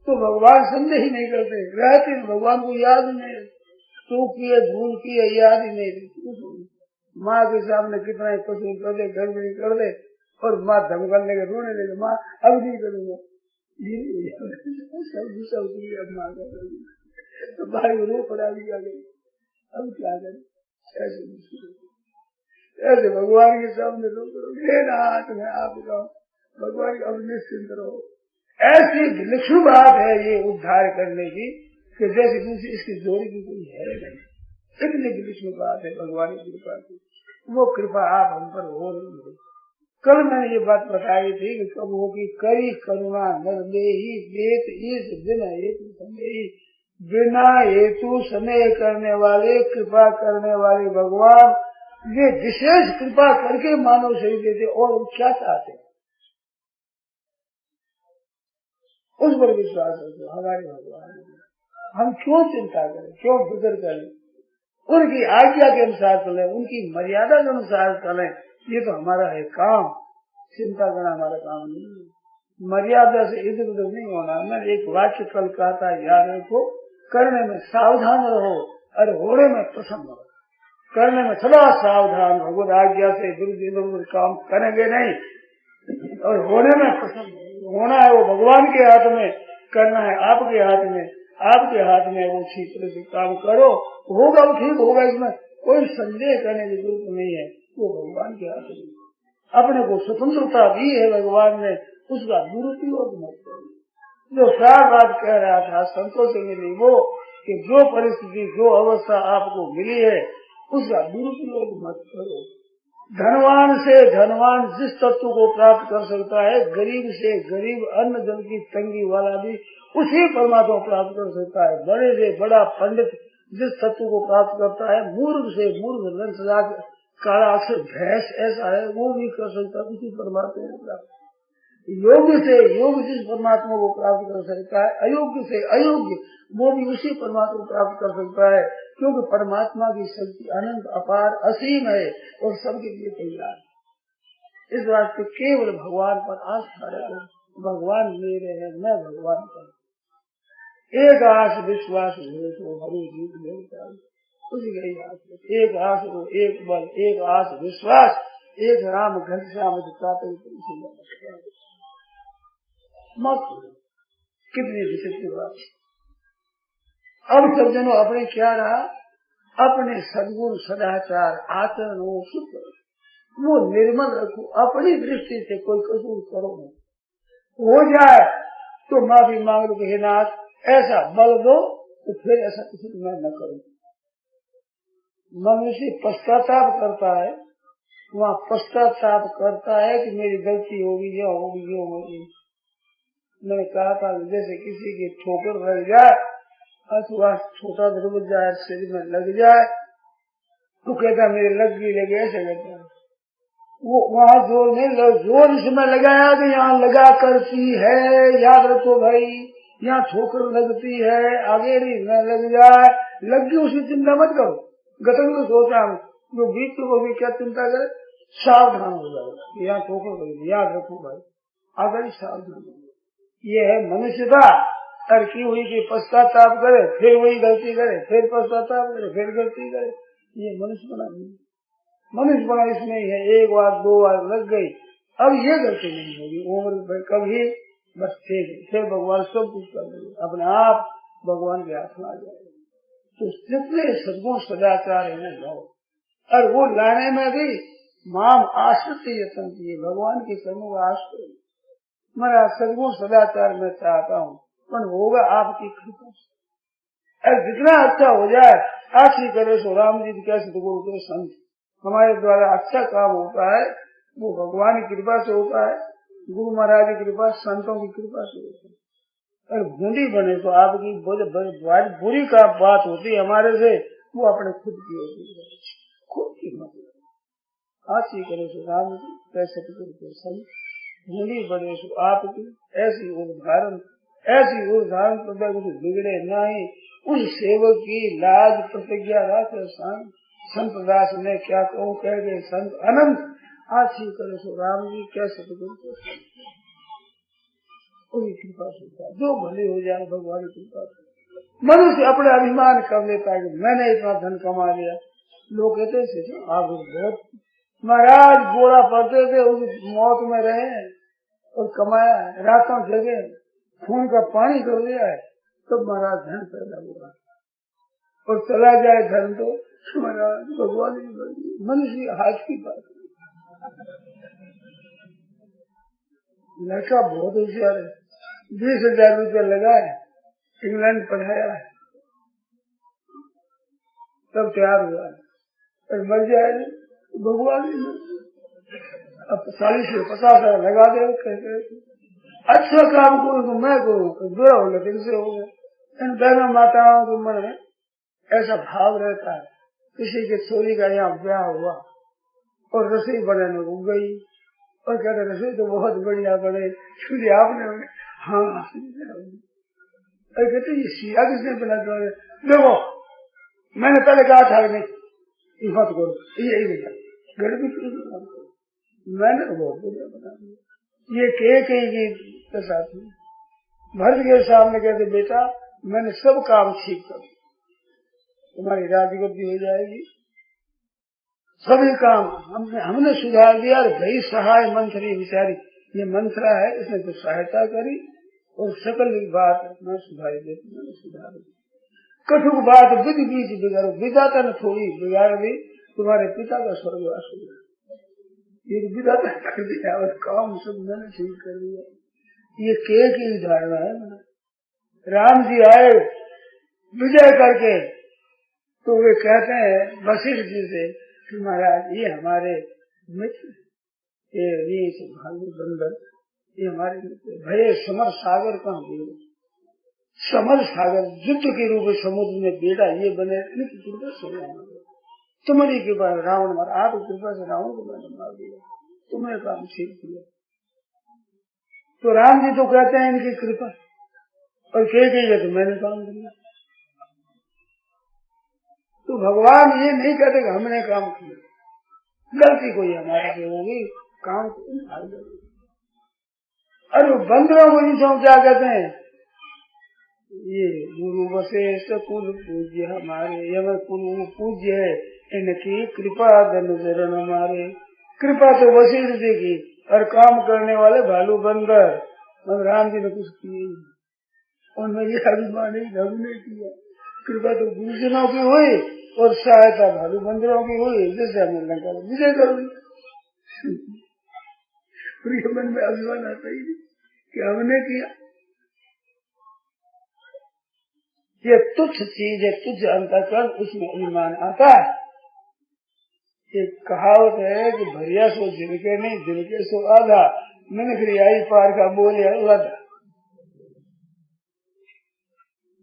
S2: तो भगवान संदेह ही नहीं करते, रहते भगवान को याद नहीं, तो किए भूल किए याद ही नहीं रहती। माँ के सामने कितना ही पशु कर दे, घर में कर दे, और माँ धमकाने लगे, रोने लगे, माँ अब नहीं करूंगा, सब माँ का तो भाई रो पड़ा भी आ गई, अब क्या करें? ऐसे भगवान के सामने रो करो, हाथ में आप जाओ, भगवान अब निश्चिंत रहो। ऐसी विलक्षण बात है ये उद्धार करने की कि जैसे दूसरी इसकी जोड़ी की कोई है नहीं। इतनी विलक्षण बात है भगवान की कृपा की, वो कृपा आप हम पर हो रही है। कल मैंने ये बात बताई थी कि कब होगी करी करुणा निर्देही वेत इस बिना हेतु समय, बिना हेतु समय करने वाले, कृपा करने वाले भगवान ये विशेष कृपा करके मानव शरीर देते, और क्या चाहते हैं उस पर विश्वास रखो। हमारे भगवान हम क्यों चिंता करें, क्यों फिक्र करें? उनकी आज्ञा के अनुसार चले, उनकी मर्यादा के अनुसार चले, ये तो हमारा है काम। चिंता करना हमारा काम नहीं है, मर्यादा से इधर उधर नहीं होना। मैंने एक वाक्य कल कहा था, याद रखो, करने में सावधान रहो और होने में प्रसन्न रहो। करने में सदा सावधान, भगवत आज्ञा से इधर काम करेंगे नहीं, और होने में प्रसन्न होना है वो भगवान के हाथ में, करना है आपके हाथ में, आपके हाथ में वो ठीक तरह से काम करो, होगा वो ठीक होगा, इसमें कोई संदेह करने की जरूरत नहीं है, वो भगवान के हाथ में। अपने को स्वतंत्रता दी है भगवान ने, उसका दुरुपयोग मत करो। जो साफ बात कह रहा था संतोष से मिली वो कि जो परिस्थिति जो अवस्था आपको मिली है उसका दुरुपयोग मत करो। धनवान से धनवान जिस तत्व को प्राप्त कर सकता है, गरीब से गरीब अन्न जल की तंगी वाला भी उसी परमात्मा प्राप्त कर सकता है। बड़े से बड़ा पंडित जिस तत्व को प्राप्त करता है, मूर्ख से मूर्ख काला अक्षर भैंस ऐसा है, वो भी कर सकता है उसी परमात्मा को प्राप्त। योग्य से योग्य जिस परमात्मा को प्राप्त कर सकता है, अयोग्य से अयोग्य वो भी उसी परमात्मा को प्राप्त कर सकता है, क्योंकि परमात्मा की शक्ति अनंत अपार असीम है और सबके लिए तैयार है। इस बात पे केवल भगवान पर आस्था रखो, भगवान मेरे हैं, मैं भगवान का। एक आस विश्वास तो हरि जीत मिलता है, उसी का ही आस। एक आस हो, एक बल, एक आस विश्वास, एक राम घनश्याम मत। कितनी विचित्र बात। अब सब जनों अपने क्या रहा, अपने सद्गुण सदाचार आचरण हो शुद्ध, वो निर्मल रखो, अपनी दृष्टि से कोई कसूर करो नहीं। हो जाए तो माफी मांग लो, हे नाथ ऐसा बल दो तो फिर ऐसा किसी को मैं न करूँ। मनुष्य पश्चाताप करता है, वहाँ पश्चाताप करता है कि मेरी गलती होगी, यह होगी, ये होगी। मैंने कहा था जैसे किसी की ठोकर लग जाए अथवा छोटा ध्रुव जाए, शरीर में लग जाए तो कहता मेरे लग लगे, ऐसे कहता है वो। वहाँ जोर नहीं, जोर इसमें लगाया कि यहाँ लगा करती है, याद रखो भाई, यहाँ ठोकर लगती है, आगे न लग जाए, लग गई उसी चिंता मत करो। गतन को सोचा हूँ जो बीच को भी क्या चिंता करे, सावधान हो जाओ, यहाँ ठोकर लगी, याद रखो भाई। आगे सावधान। ये है मनुष्यता। और की हुई कि पश्चाताप करे, फिर वही गलती करे, फिर पश्चाताप करे, फिर गलती करे, ये मनुष्य बना नहीं। मनुष्य बना इसमें ही है, एक बार दो बार लग गई, अब ये गलती नहीं होगी उम्र कभी, बस ठीक है, फिर भगवान सब कुछ कर देंगे, अपने आप भगवान के हाथ में आ जाएगा। तो जितने सद्गुण सदाचार है वो लाओ, और वो लाने में भी माम आश्रित यत्न किए, भगवान के चरणों का आश्रय। मैं सद्गुण सदाचार में चाहता हूँ, पर होगा आपकी कृपा से। और जितना अच्छा हो जाए, आशी करे सो राम जी क्या सदगुरु के संत, हमारे द्वारा अच्छा काम होता है वो भगवान की कृपा से होता है, गुरु महाराज की कृपा, संतों की कृपा से होता है। और बूंदी बने तो आपकी बुरी का बात होती है हमारे से, वो अपने खुद की होती है, खुद की मतलब। आशी करे सो राम जी कैसे सदगुरु के संत, बूंदी बने सो आपकी ऐसी उदाहरण, ऐसी उदाहरण तो बिगड़े नहीं। उस सेवक की लाज प्रतिज्ञा राखे शान, संत दास ने क्या कहूँ कह गए संत अनंत, आशी करे सो राम जी क्या सतगुरु को पूरी कृपा से जो भले हो जाए भगवान की कृपा से। मनुष्य अपने अभिमान कर लेता है कि मैंने इतना धन कमा लिया। लोग कहते थे आप बहुत महाराज गोरा पड़ते थे, उस मौत में रहे और कमाया, रातों जगे, खून का पानी कर दिया है, तब महाराज धन पैदा हुआ, और चला जाए धन तो महाराज भगवान ही मनुष्य हाथ की बात। लड़का बहुत होशियार है, 20,000 रुपया लगाए, इंग्लैंड पढ़ाया है, तब तैयार हुआ है, और मर जाए भगवान अब 40 से 50,000 लगा दे, कहते अच्छा काम करूँ तो मैं करूँ, तो बुरा होगा दिल से हो गया। इन बहनों माताओं के मन में ऐसा भाव रहता है, किसी के छोरी का यहाँ ब्याह हुआ और रसोई बनाने को गई और कहते रसोई तो बहुत बढ़िया बने, क्योंकि आपने हाँ और कहते ये सिया किसने बना दो, देखो मैंने पहले कहा था नहीं मत करो, यही बेटा गरीबी मैंने तो बहुत बढ़िया बना दिया। ये कहीं के साथ भरत के सामने कहते बेटा मैंने सब काम ठीक कर, तुम्हारी राजगद्दी हो जाएगी, सभी काम हमने सुधार दिया। भाई सहाय मंत्री विचारी, ये मंत्रा है, इसने तो सहायता करी और सकल बात मैं सुधारी देती, मैंने सुधार दी। कठुक बात विधि बीज बिगाड़ो, विधाता ने थोड़ी बिगाड़ दी, तुम्हारे पिता का स्वर्गवास हो गया, ये विधाता कर दिया और काम सब मैंने ठीक कर दिया। ये की धारणा है। राम जी आए विजय करके तो वे कहते हैं वशिष्ठ जी से कि महाराज ये हमारे मित्र, ये भालू बंदर, ये हमारे मित्र, भय समर सागर कहाँ गए, समर सागर युद्ध के रूप में समुद्र में बेड़ा ये बने, इनकी कृपा से तुम्हारी कृपा रावण मारा, आप कृपा से रावण को मैंने मार दिया, तुम्हें काम ठीक किया। तो राम जी तो कहते हैं इनकी कृपा, और कह तो मैंने काम किया। तो भगवान ये नहीं कहते कि हमने काम किया, गलती कोई हमारे से होगी, काम और वो बंदरों को जिसको क्या कहते हैं, ये गुरु वशिष्ठ कुल पूज्य हमारे, यह कुल पूज्य है, इनकी कृपा धन चरण हमारे। कृपा तो वशिष्ठ जी की, और काम करने वाले भालू बंदर, मगर राम जी ने कुछ किए, उनमें ये अभिमान हमने किया। कृपा तो गुरुजनों की हुई और सहायता भालू बंदरों की हुई, जैसे हमने लंका विजय कर दी। मन में अभिमान आता ही नहीं कि हमने किया। ये तुच्छ चीज है, तुच्छ अंतःकरण, उसमें अभिमान आता है। एक कहावत है कि भरिया सो जिनके नहीं, जिनके सो आधा, मैंने फिर आई पार का बोले अलग,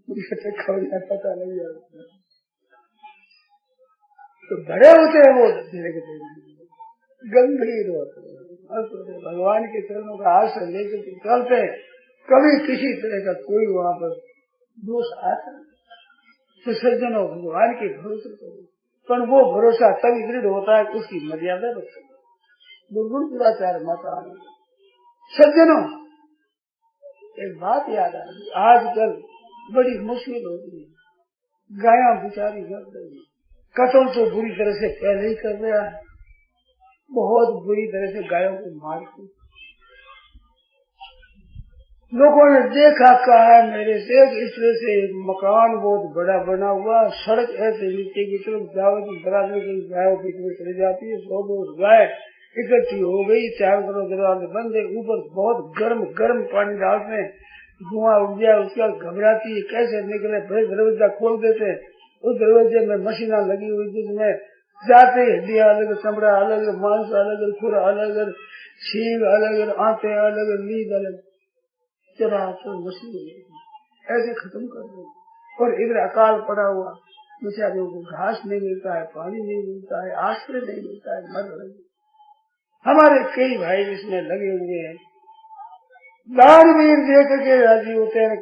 S2: पता नहीं आता। तो बड़े होते हैं वो धीरे धीरे गंभीर होते हैं, भगवान के चरणों का आश्रय लेकर चलते हैं, कभी किसी तरह का कोई वहाँ पर दोष आता तो सज्जनों भगवान के भरोसे करो, पर वो भरोसा तभी दृढ़ होता है उसकी मर्यादा रखो। दुर्गुण दुराचार मत आने, सज्जनों, एक बात याद आ रही, आजकल बड़ी मुश्किल हो रही है, गायां बेचारी कर रही है, कत्ल तो बुरी तरह से पहले ही कर रहा है, बहुत बुरी तरह से गायों को मारती। लोगों ने देखा, कहा मेरे से इस तरह से एक मकान बहुत बड़ा बना हुआ, सड़क ऐसे नीचे की तरफ जाओ तो बराबर की गायों की तरफ चली जाती है, 100 गाय इकट्ठी हो गई, चारों तरफ दरवाजे बंद है, ऊपर बहुत गर्म गर्म पानी डालते हैं, धुआं उड़ गया, उसके बाद घबराती है कैसे निकले, फिर दरवाजा खोल देते हैं, उस दरवाजे में मशीना लगी हुई जिसमें जाते हड्डियां अलग, चमड़ा अलग, मांस अलग, खुर अलग, सींग अलग, आंतें अलग, लीद अलग, चराचर मशीन ऐसे खत्म कर दो। और इधर अकाल पड़ा हुआ, बेचारियों को घास नहीं मिलता है, पानी नहीं मिलता है, आश्रय नहीं मिलता है, मर रहे। हमारे कई भाई इसमें लगे हुए हैं, दानवीर देकर के राजी होते हैं,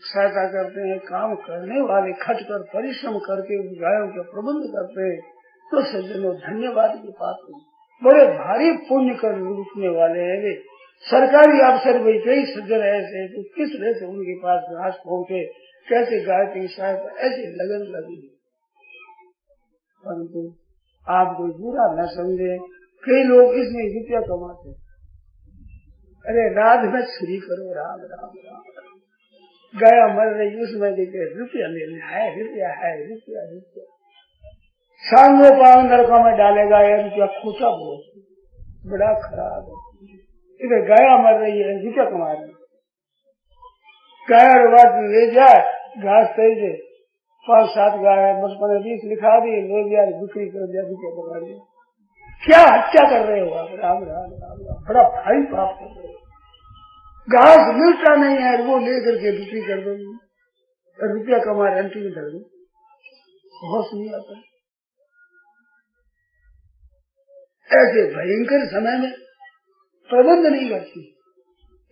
S2: सहायता करते हैं, काम करने वाले खट कर परिश्रम करके उन गायों का प्रबंध करते हैं, तो सज्जनों धन्यवाद की बात है, बड़े भारी पुण्य कर लूटने वाले हैं वे। सरकारी अफसर भी कई सज्जन ऐसे तो किस तरह से उनके पास घास पहुंचे, कैसे गाय की सहायता, ऐसी लगन लगी। परंतु आप कोई बुरा न समझे, कई लोग इसमें रुपया कमाते, अरे रात में छुरी करो, राम राम राम, गाया मर रही उसमें देखे रुपया लेना है, रुपया है, रुपया रुपया, सांगो पांग नरकों में डालेगा, यह रुपया खोटा बहुत बड़ा खराब है। इधर गाया मर रही है, रुपया कमा रही, गाया बात ले जाए घास सही से 5-7 गाय 10-15-20 लिखा दी, ले गया बिक्री कर दिया, रुपया कमा दिया। क्या हत्या कर रहे हो आप, राम राम राम राम, बड़ा भारी पाप कर रहे हो। घास मिलता नहीं है, वो लेकर के बिक्री कर दो, रुपया कमा रहे, अंतिम धर दो, होश नहीं आता। ऐसे भयंकर समय में प्रबंध नहीं करती,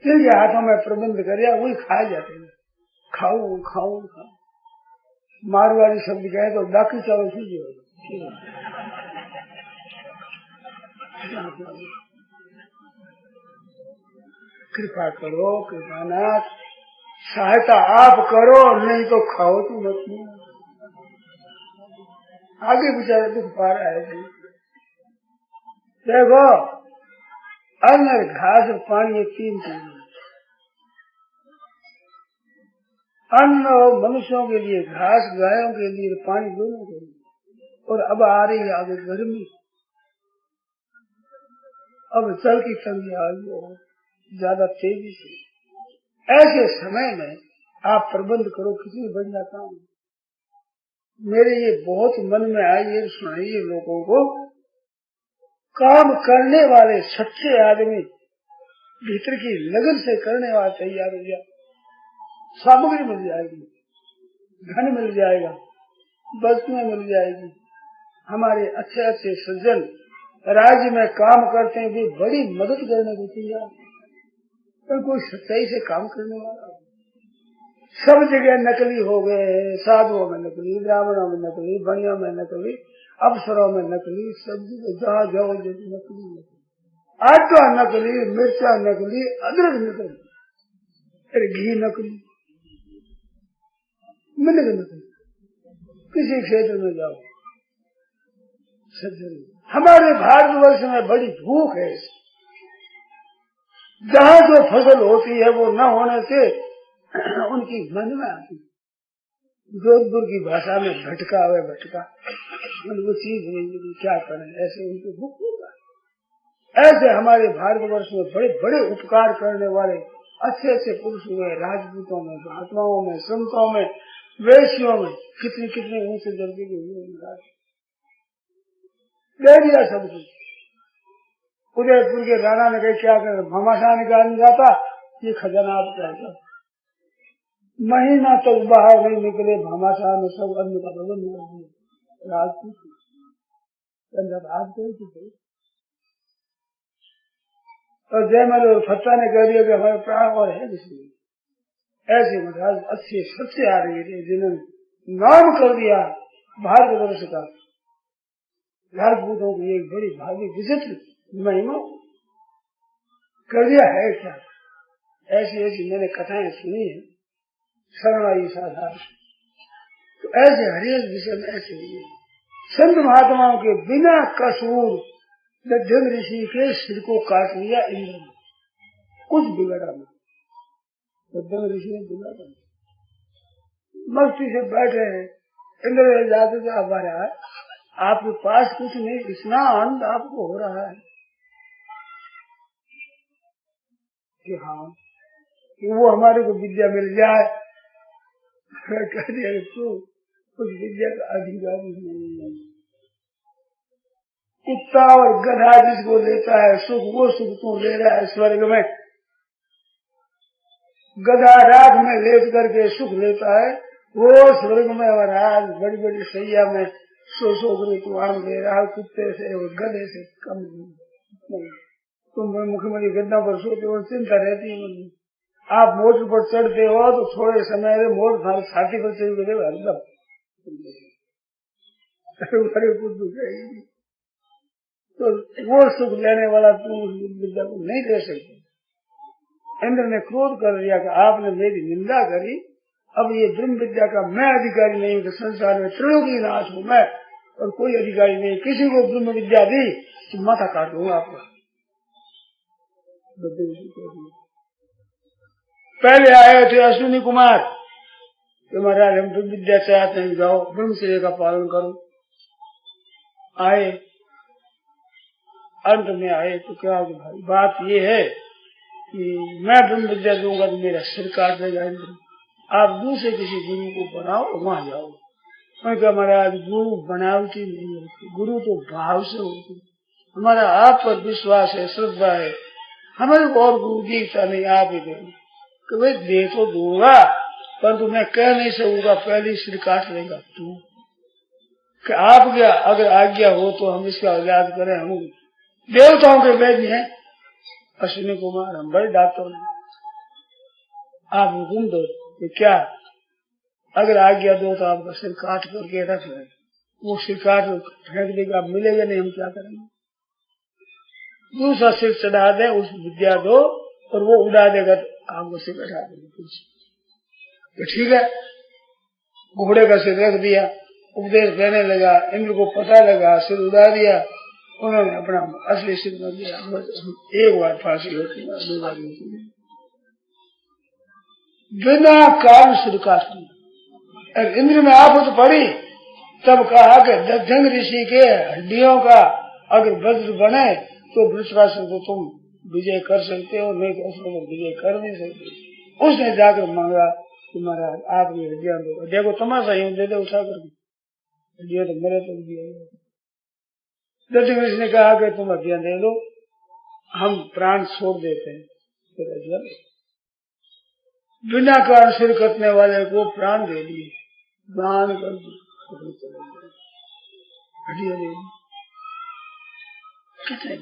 S2: जिनके हाथों में प्रबंध कर वही खाए जाते हैं, खाओ खाओ खाओ। मारवाड़ी शब्द कहे तो डाकी चावल सीजिए, कृपा करो, कृपानाथ सहायता आप करो, नहीं तो खाओ तो मत। आगे बेचारे दुख पा रहा है। देखो अन्न, घास और पानी, ये 3 चीजें, अन्न और मनुष्यों के लिए, घास गायों के लिए, पानी दोनों के लिए। और अब आ रही है आगे गर्मी, अब जल की तंगी आ रही हो ज्यादा तेजी से। ऐसे समय में आप प्रबंध करो, किसी बढ़िया काम। मेरे ये बहुत मन में आई है, सुनाइए लोगों को, काम करने वाले सच्चे आदमी भीतर की लगन से करने वाला तैयार हो जाए, सामग्री मिल जाएगी, धन मिल जाएगा, वस्तुएं मिल जाएगी। हमारे अच्छे अच्छे सज्जन राज्य में काम करते हैं, भी बड़ी मदद करने को तैयार, पर कोई सच्चाई से काम करने वाला। सब जगह नकली हो गए, साधुओं में नकली, ब्राह्मणों में नकली, बनियों में नकली, अफसरों में नकली, सब जगह जहाँ जाओ नकली। आटा नकली, मिर्चा नकली, अदरक नकली, फिर घी नकली, मिर्च नकली, किसी क्षेत्र में जाओ। हमारे भारतवर्ष में बड़ी भूख है, जहाँ जो फसल होती है वो न होने से उनकी मन में आती, जोधपुर की भाषा में भटका हुआ भटका, वो चीज नहीं, क्या करें, ऐसे उनको भूख होगा। ऐसे हमारे भारतवर्ष में बड़े बड़े उपकार करने वाले अच्छे अच्छे पुरुष हुए, राजपूतों में, महात्माओं में, संतों में, वैश्यों में, कितने कितने ऊंचे दर्जे के हुए, दे दिया सब कुछ। उदयपुर के राणा ने कहा क्या कर, भामाशाह निकाल जाता, ये खजाना आपका है। महीना तक बाहर नहीं निकले, भामाशाह ने सब अन्न का प्रबंध कर दिया। राजपूत और जयमल और फत्ता ने कह दिया कि हमारे प्राण और है इसलिए। ऐसे महाराज अच्छे सबसे आ रही है, जिन्होंने नाम कर दिया भारतवर्ष का, राजपूतों की एक बड़ी भारी विचित्र महिमा। कर दिया है क्या? ऐसी ऐसी मैंने कथाएं सुनी है, शरणाई साधारण। तो ऐसे हरेक विषय में ऐसे ही संत महात्माओं के बिना कसूर मध्यम ऋषि के सिर को काट लिया इंद्र ने, कुछ बिगड़ा नहीं। मध्यम ऋषि ने बिगड़ा नहीं, मस्ती से बैठे हैं। इंद्र जाते थे हमारा आपके पास कुछ नहीं, इतना आनंद आपको हो रहा है कि हाँ कि वो हमारे को विद्या मिल जाए। कह दिया तू उस विद्या का अधिकारी नहीं है। कुत्ता और गधा जिसको लेता है सुख, वो सुख तू ले रहा है स्वर्ग में। गधा रात में लेट करके सुख लेता है, वो स्वर्ग में महाराज बड़ी बड़ी सैया में सो कर तू आम ले रहा है। कुत्ते से और गधे से कम नहीं। तुम मुख्यमंत्री गद्दा पर सोते हो, चिंता रहती है। आप मोटर पर चढ़ते हो तो थोड़े समय में मोटर हमारी छाती पर चढ़ गए हरदम तो वो सुख लेने वाला तू उस विद्या को नहीं दे सकते। इंद्र ने क्रोध कर दिया कि आपने मेरी निंदा करी, अब ये ब्रह्म विद्या का मैं अधिकारी नहीं हूँ। संसार में त्रिलोकी नाश हूँ मैं, और कोई अधिकारी नहीं। किसी को ब्रह्म विद्या दी तो माथा काटूंगा आपका। पहले आए थे अश्विनी कुमार कि महाराज हम ब्रह्म विद्या चाहते हैं, जाओ ब्रह्मचर्य का पालन करो। आए, अंत में आए तो क्या कि भाई बात ये है कि मैं ब्रह्म विद्या दूंगा तो मेरा सिर काट देगा इंद्र, आप दूसरे किसी गुरु को बनाओ और वहां जाओ। मैं क्या महाराज गुरु बनावटी नहीं होती, गुरु तो भाव से होती। हमारा आप पर विश्वास है, श्रद्धा है, हमारे को और गुरु दीक्षा नहीं, आप ही देंगे। कि भाई दे तो दूंगा परंतु मैं कह नहीं सकूंगा पहले सिर काट लेगा तू। कि आप क्या अगर आज्ञा हो तो हम इसका इलाज करें। हम देवताओं के वैद्य हैं अश्विनी कुमार, हम बड़े डॉक्टर हैं, आप हुक्म दो कि क्या अगर आज्ञा दो तो आपका सिर काट करके रख लें। वो सिर काट फेंक देगा, मिलेगा नहीं, हम क्या करेंगे? दूसरा सिर चढ़ा दे, उस विद्या दो और वो उड़ा देगा तो आपको सिर बैठा देंगे। तो ठीक है, घोड़े का सिर रख दिया, उपदेश देने लगा, इंद्र को पता लगा, सिर उड़ा दिया। उन्होंने अपना असली सिर कर दिया। एक बार फांसी होती है, दो बार होती है, बिना कारण सिर काट दिया। इंद्र में आफत पड़ी तब कहा कि दक्षिण ऋषि के हड्डियों का अगर वज्र बने तो वृषभासुर को तुम विजय कर सकते हो, नहीं तो उसको विजय कर नहीं सकते। उसने जाकर मांगा कि महाराज आप ये हड्डियां दो। देखो तमाशा यूं दे दे उठा करके, हड्डियां तो मेरे तो दिया। दक्षिण ऋषि ने कहा कि तुम हड्डियां दे दो, हम प्राण छोड़ देते हैं। फिर हड्डियां बिना कारण सिर कटने वाले को प्राण दे दिए, दान कर दी, हड्डियां दे दी। कितने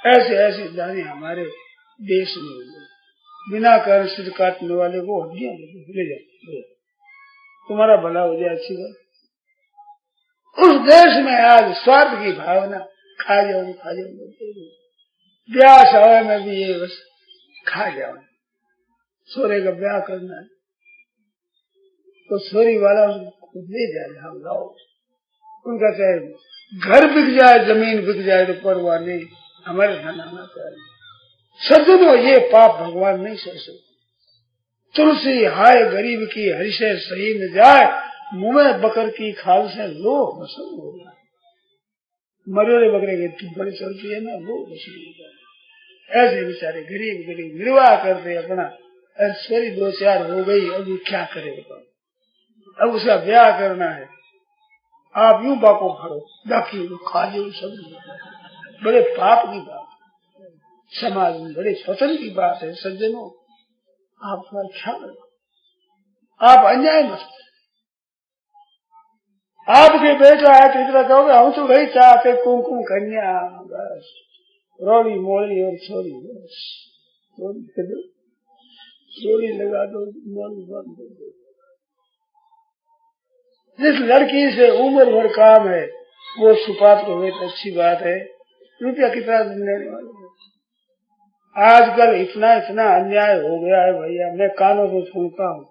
S2: ऐसे ऐसे दाने हमारे देश में हुए, बिना कारण सिर काटने वाले को हड्डियां ले जाए, तुम्हारा भला हो जाए, अच्छी बात। उस देश में आज स्वार्थ की भावना, खा जाओ खा जाओ, ब्याह सभा में भी ये बस खा जाओ। सोरे का ब्याह करना है तो सोरी वाला उसको ले जाए, हम लाओ। उनका चाहे घर बिक जाए, जमीन बिक जाए तो परवाह नहीं, हमारे धन आना चाहिए। सज्जनों ये पाप भगवान नहीं सह सकते। तुलसी हाय गरीब की हरि से सही न जाए, मुंह में बकर की खाल से लो वसन हो जाए। मरे बकरे की बड़ी चलती है ना, वो वसन हो जाए। ऐसे बेचारे गरीब गरीब निर्वाह करते अपना, ऐश्वर्य दो चार हो गई, अब क्या करे बताओ। अब उसका ब्याह करना है, आप यूं बाको भरो, बाकी खा जो सब, बड़े पाप की बात, समाज में बड़े पतन की बात है। सज्जनों आप थोड़ा ख्याल रखो, आप अन्याय मत। आपके बेटा है तो इतना कहोगे हम तो वही चाहते कुमकुम कन्या, बस रोड़ी मोड़ी और छोरी, बस छोरी लगा दो, मोड़ी बंद कर दो। जिस लड़की से उम्र भर काम है वो सुपात्र हुए तो अच्छी बात है। रुपया कितना देने वाले, आजकल इतना इतना अन्याय हो गया है भैया, मैं कानों से सुनता हूँ।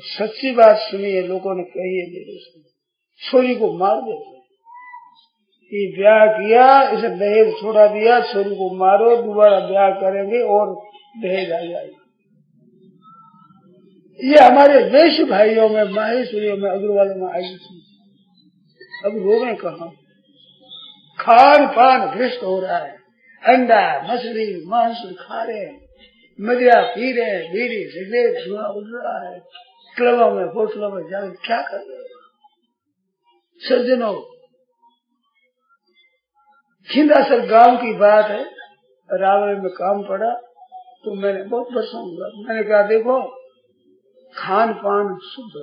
S2: सच्ची बात सुनी है, लोगों ने कही है मेरे से, छोरी को मार देते, ये ब्याह किया, इसे दहेज छोड़ा दिया, छोरी को मारो, दोबारा ब्याह करेंगे और दहेज आ जाएगा। ये हमारे देश भाइयों में, माहेश्वरियों में, अग्रवालों में आई थी। अब रोवे कहाँ? खान पान भ्रष्ट हो रहा है, अंडा मछली मांस खा रहे हैं, मदिरा पी रहे हैं, बीड़ी सिगरेट धुआं उड़ रहा है, क्लबों में होटलों में जाकर क्या कर रहे हैं सज्जनों। खिंदासर गांव की बात है, रावण में काम पड़ा तो मैंने बहुत वर्षों हुआ, मैंने कहा देखो खान पान शुद्ध,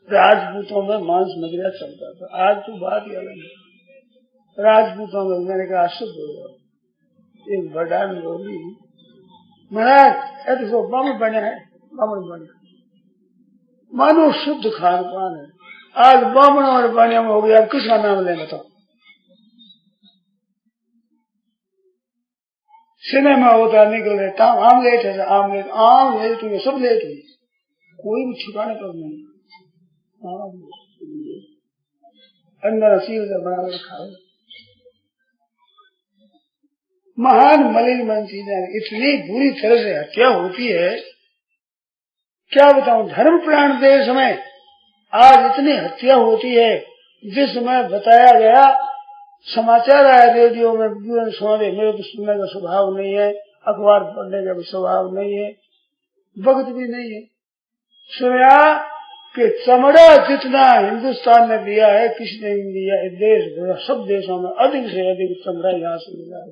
S2: राजपूतों में मांस मदिरा चलता था, आज तो बात ही अलग है। राजपूतों में मैंने कहा शुद्ध हो जाओ। एक बड़ान बोली, महाराज ऐसे तो बामण बने है, बामण बने मानो शुद्ध खान पान है, आज बामण और बने में हो गया, अब किसका नाम ले बताओ। सिनेमा होता निकल रहे था, आमलेट है, आमलेट आमलेट हुए, सब लेट हुई, कोई भी ठिकाने पर नहीं, अंदर असील से बना खाओ। महान मलिन मन चीजें, इतनी बुरी तरह से हत्या होती है, क्या बताऊं। धर्म प्राण देश में आज इतनी हत्या होती है, जिसमें बताया गया, समाचार आया रेडियो में, सुना दे, मेरे तो सुनने का स्वभाव नहीं है, अखबार पढ़ने का भी स्वभाव नहीं है, वक्त भी नहीं है। सुना कि चमड़ा जितना हिंदुस्तान ने दिया है, किसी ने नहीं दिया, देश सब देशों में अधिक से अधिक चमड़ा यहाँ से मिला है।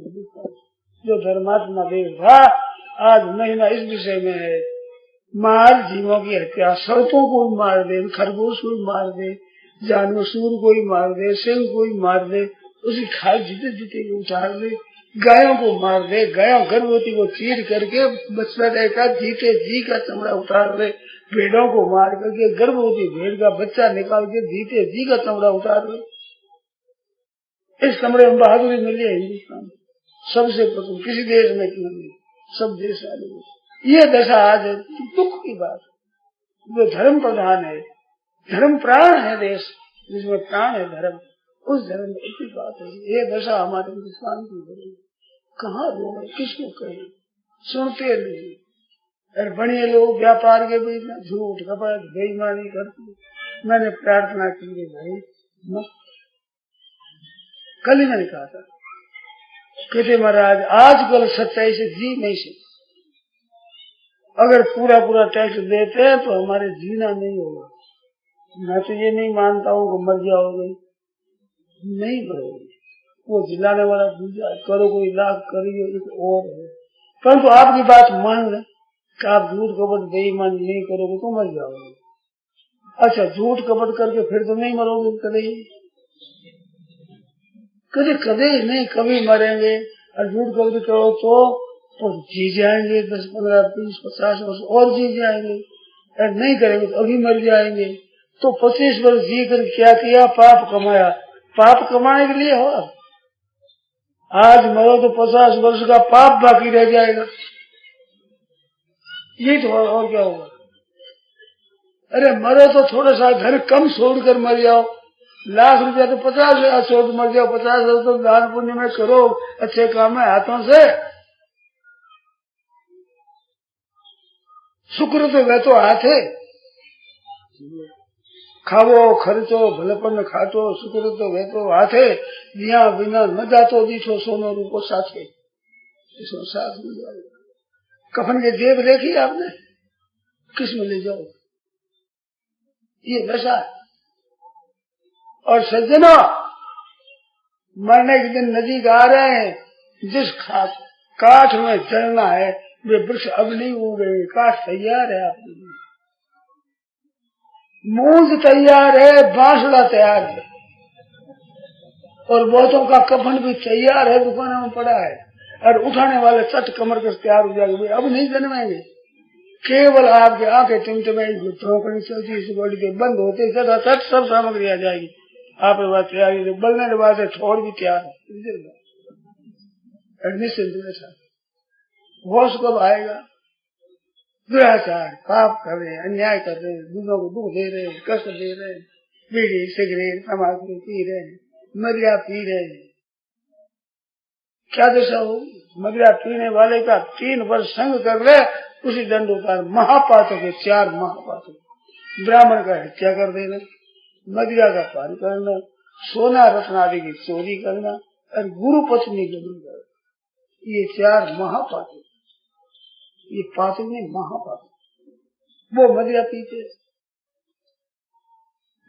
S2: जो धर्मात्मा देश था, आज महिमा इस विषय में है, मार जीवों की हत्या, सर्पों को भी मार दे, खरगोश को भी मार दे, जानवर सूर को भी मार दे, सिंह को भी मार दे, उसकी खाल जीते जीते उतार दे, गायों को मार दे, गायों गर्भवती को चीर करके बच्चा का जीते जी का चमड़ा उतार दे, भेड़ों को मार करके गर्भवती भेड़ का बच्चा निकाल के जीते जी का चमड़ा उतार दे। इस चमड़े में बहादुरी मिली है हिंदुस्तान सबसे प्रथम, किसी देश में नहीं, सब देश वाले। ये दशा आज है, दुख की बात। जो धर्म प्रधान है, धर्म प्राण है देश, जिसमें प्राण है धर्म, उस धर्म में इतनी बात है। ये दशा हमारे हिंदुस्तान की है, कहाँ लोग किसको कहे, सुनते नहीं। और बढ़िया लोग व्यापार के बीच में झूठ कपट बेईमानी करते। मैंने प्रार्थना की है भाई, कल ही मैंने कहा था, कहते महाराज आजकल सच्चाई से जी नहीं सकते, अगर पूरा पूरा टैक्स देते हैं तो हमारे जीना नहीं होगा। मैं तो ये नहीं मानता हूँ कि मर जाओगे, नहीं मरोगे, वो जिलाने वाला दूसरा करो, कोई लाख करिए, एक और है, परंतु आपकी बात मान ले कि आप झूठ कपट बेईमान नहीं करोगे तो मर जाओगे। अच्छा, झूठ कपट करके फिर तो नहीं मरोगे, कभी कभी नहीं, कभी मरेंगे। और झूठ कपट करो तो जी जाएंगे 10, 15, 20, 50 वर्ष और जी जाएंगे, और नहीं करेंगे तो अभी मर जाएंगे। तो 25 वर्ष जी कर क्या किया, पाप कमाया, पाप कमाने के लिए हो। आज मरो तो 50 वर्ष का पाप बाकी रह जाएगा, ये तो और क्या होगा। अरे मरो तो थोड़ा सा घर कम छोड़कर मर जाओ, लाख रुपया तो 50 छोड़ मर जाओ, 50 तो दान पुण्य में करो, अच्छे काम में हाथों से, शुक्र तो वह तो हाथ है, खावो खर्चो भलेपन खातो, शुक्र तो वह तो हाथ है, दिया बिना न जातो दीठो सोनो रूपो साथे, इसमें साथ मिल जाएगा। कफन के जेब देखी आपने, किस में ले जाओ, ये दशा है। और सज्जनों, मरने के दिन नजीक आ रहे हैं, जिस काठ में चलना है वे वृक्ष अब नहीं उगेंगे, काठ तैयार है आपके लिए, मूंज तैयार है, बांसड़ा तैयार है, और बहुतों का कफन भी तैयार है, दुकानों में पड़ा है, और उठाने वाले चट कमर कर तैयार हो जाएंगे, अब नहीं जन्मेंगे। केवल आपके आंखें टिमटिमाएंगी, ठोकनी चलती, इस बॉडी के बंद होते चट सब सामग्री आ जाएगी, आपके पास तैयारी, बलने के बाद ठोर भी तैयार है। निश्चिंत बैठा। होश कब आएगा? दुराचार, पाप कर रहे, अन्याय कर रहे, दूसरों को दुख दे रहे, कष्ट दे रहे, बीड़ी सिगरेट तम्बाकू पी रहे, मदिरा पी रहे, क्या दशा होगी? मदिरा पीने वाले का 3 वर्ष संग कर ले, उसी दंड होता है। महापातक है, 4 महापातक। ब्राह्मण का हत्या कर देना, मदिरा का पान करना, सोना रत्न आदि की चोरी करना और गुरु पत्नी गमन करना, ये 4 महापातक। ये पातक नहीं, महापातक। वो मदिरा पीते।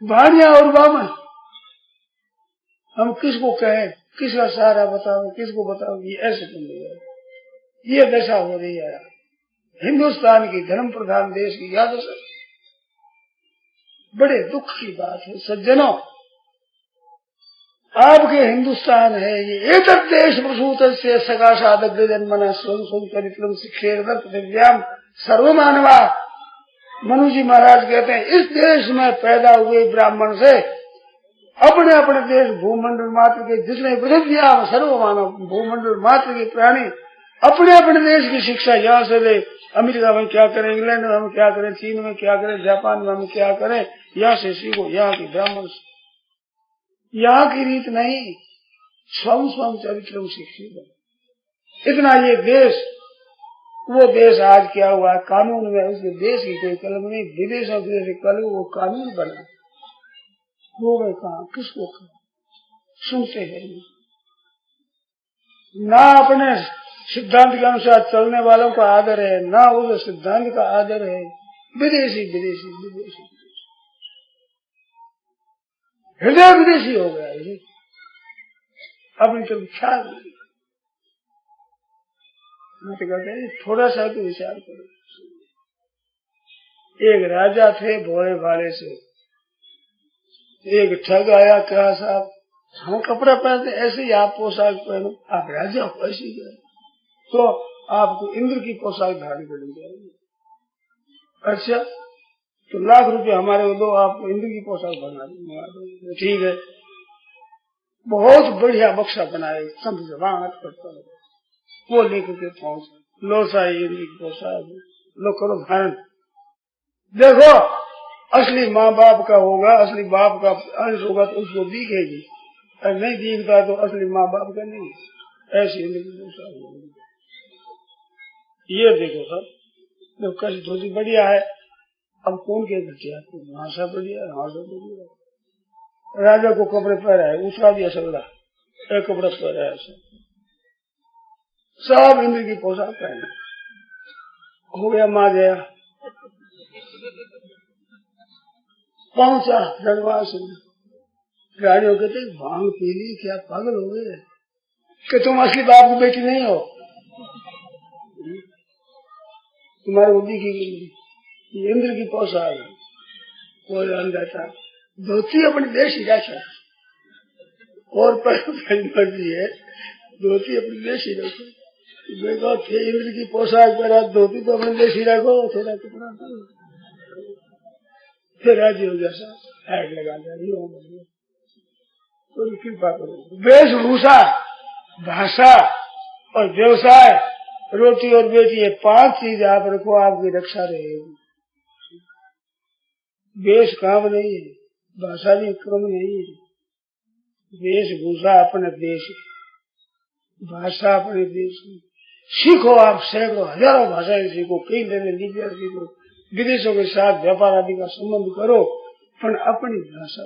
S2: भाड़िया और बामन, हम किसको कहें, किसका सहारा बताओ, किसको बताओ? ये ऐसे तुम लोग, ये दशा हो रही है हिंदुस्तान की धर्म प्रधान देश की। याद है, बड़े दुख की बात है सज्जनों, आपके हिंदुस्तान है ये। एक देश प्रसूत से सकाशादक जन्मना स्वयं स्वयं चरित्रम शिक्षेर दिव्याम सर्वमानवा। मनु जी महाराज कहते हैं, इस देश में पैदा हुए ब्राह्मण से अपने अपने देश भूमंडल मात्र के जितने विद्याम सर्वमानव भूमंडल मात्र के प्राणी अपने अपने देश की शिक्षा यहाँ से ले। अमेरिका में क्या करें, इंग्लैंड में हम क्या करें, चीन में क्या करें, जापान में हम क्या करें, यहाँ से सीखो, यहाँ की ब्राह्मण से। यहाँ की रीत नहीं, स्वयं स्वयं चरित्र शिक्षित। इतना ये देश, वो देश आज क्या हुआ कानून में, उसके देश की कोई कलम नहीं, विदेशों से कलम वो कानून बना। वो गए कहा, किसको कहा? सुनते हैं ना, अपने सिद्धांत के अनुसार चलने वालों का आदर है ना, उस सिद्धांत का आदर है। विदेशी विदेशी विदेशी हृदय विदेशी हो गया है, अपनी तो ख्याल नहीं। मैं तो कहते हैं थोड़ा सा तो विचार करो। एक राजा थे भोले भाले से, एक ठग आया, कहा साहब हम कपड़ा पहनते ऐसे ही आप पोशाक पहनो, आप राजा हो ऐसी तो आपको इंद्र की पोशाक धारण करनी चाहिए। अच्छा तो लाख रुपए हमारे को दो, आपको इंद्र की पोशाक बना देंगे। ठीक है, बहुत बढ़िया बक्सा बनाए, सब जवान वो लेकर के पहुंचे। लो साई इंद्र की पोशाक, लो करो धारण। देखो असली माँ बाप का होगा, असली बाप का अंश होगा तो उसको दिखेगी, और नहीं दिखता तो असली माँ बाप का नहीं। ऐसी इंद्र की पोशाक होगी। ये देखो सर, जो कष्ट धोती बढ़िया है। अब कौन के घटिया, भाषा बढ़िया है, भाषा बढ़िया। राजा को कपड़े पहरा है, उसका भी असला एक कपड़ा पहरा है, सब इंद्र की पोशाक पहने। हो गया माँ गया, पहुंचा रंगवास। गाड़ियों कहते भांग पी ली क्या, पागल हो गए कि तुम असली बाप की बेटी नहीं हो? तुम्हारे वो दिखेगी इंद्र की पोशाक। कोई जान जाता धोती अपने देश ही रखा, और मर्जी है धोती अपने देश ही रखो। देखो थे इंद्र की पोशाक पहना, धोती तो अपने देश ही रखो, थोड़ा कपड़ा फिर राजी हो जैसा ऐड लगा दिया। तो कृपा करो। वेशभूषा, भाषा और व्यवसाय, रोटी और बेटी, ये 5 चीज आप रखो, आपकी रक्षा रहेगी। वेश काम नहीं है, भाषा भी क्रम नहीं है। वेशभूषा अपने देश की, भाषा अपने देश की। सीखो आप सैकड़ों हजारों भाषाएं सीखो, कई तरह लिपियां सीखो, विदेशों के साथ व्यापार आदि का संबंध करो, पर अपनी भाषा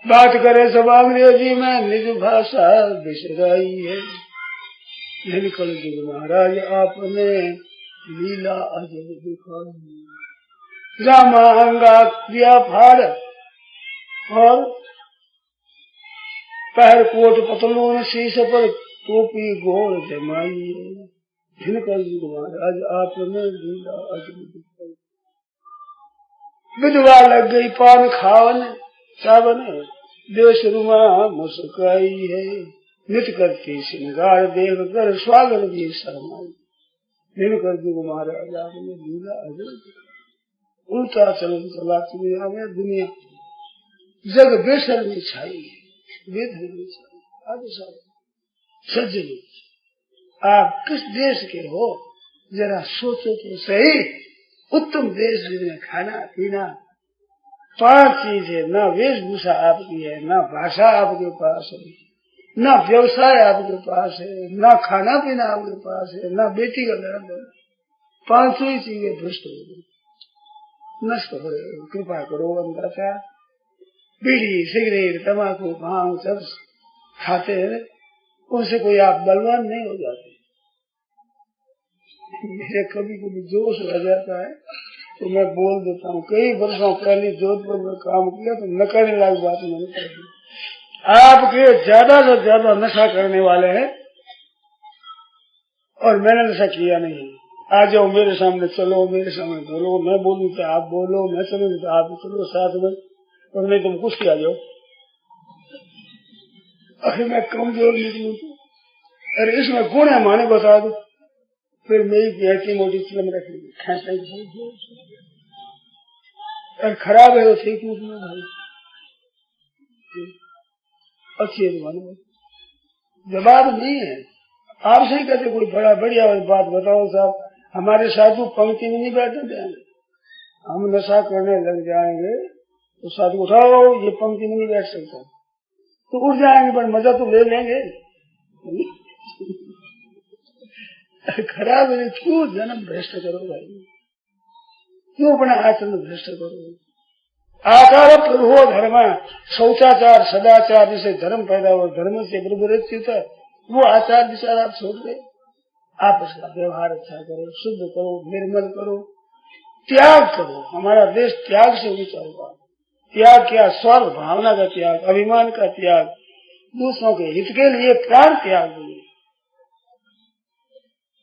S2: बात करे सब अंग्रेजी में, निज भाषा बिसराई है। कल युग महाराज आपने लीला अजब दिखाई। रामा अंगा दिया फाड़ और पैर कोट पतलून शीश पर टोपी गोल जमाई है। कल युग महाराज आपने लीला अजब दिखाई। विधवा लग गई पान खावन सावन, देश रुमा मुस्काई है। नित करती श्रृंगार देख कर स्वागत भी शर्माई। दिन कर युग महाराज आपने लीला अजब। उल्टा चलन चला दुनिया में, दुनिया जग बेसर में छाई है, बेधर में छाई। सज्जनों, आप किस देश के हो जरा सोचो तो सही। उत्तम देश जिसमें खाना पीना 5 चीज है, ना वेशभूषा आपकी है, ना भाषा आपके पास है, ना व्यवसाय आपके पास है, ना खाना पीना आपके पास है, ना बेटी का धर्म है। 5 ही चीजें भ्रष्ट हो गई, नष्ट हो रहे। कृपा करो अंदाजा। बीड़ी सिगरेट तंबाकू भांग सब खाते हैं, उनसे कोई आप बलवान नहीं हो जाते। मेरे कभी कभी जोश आ जाता है तो मैं बोल देता हूँ। कई वर्षों पहले जोधपुर में काम किया तो नकारने लायक बात मैंने कही, आपके ज्यादा से ज्यादा नशा करने वाले हैं और मैंने नशा किया नहीं है। आ जाओ मेरे सामने, चलो मेरे सामने बोलो, मैं बोलूँ तो आप बोलो, मैं चलूँ तो आप चलो साथ में, और नहीं तुम कुछ आ जाओ। अरे मैं कमजोर निकलूं तो, अरे इसमें गुण है माने बता दो, फिर मेरी ऐसी मोटी फिल्म रखेगी। अरे खराब है वो ठीक निकलो भाई, अच्छी है मानो, जवाब नहीं है। आपसे ही कहते कोई बड़ा बढ़िया बात बताओ साहब। हमारे साधु पंक्ति में नहीं बैठने देंगे, हम नशा करने लग जाएंगे तो साधु उठाओ ये पंक्ति में नहीं बैठ सकता, तो उठ जाएंगे पर मजा तो ले लेंगे। खराब है, क्यों जन्म भ्रष्ट करो भाई, क्यों अपना आचरण भ्रष्ट करो। आकार प्रभु धर्म, शौचाचार सदाचार जिसे धर्म पैदा हो, धर्म से प्रवृत्त है वो आचार विचार आप छोड़ दे। आपस का व्यवहार अच्छा करो, शुद्ध करो, निर्मल करो, त्याग करो। हमारा देश त्याग से ऊंचा होगा। त्याग क्या, स्वर्ग भावना का त्याग, अभिमान का त्याग, दूसरों के हित के लिए प्राण त्याग हुए।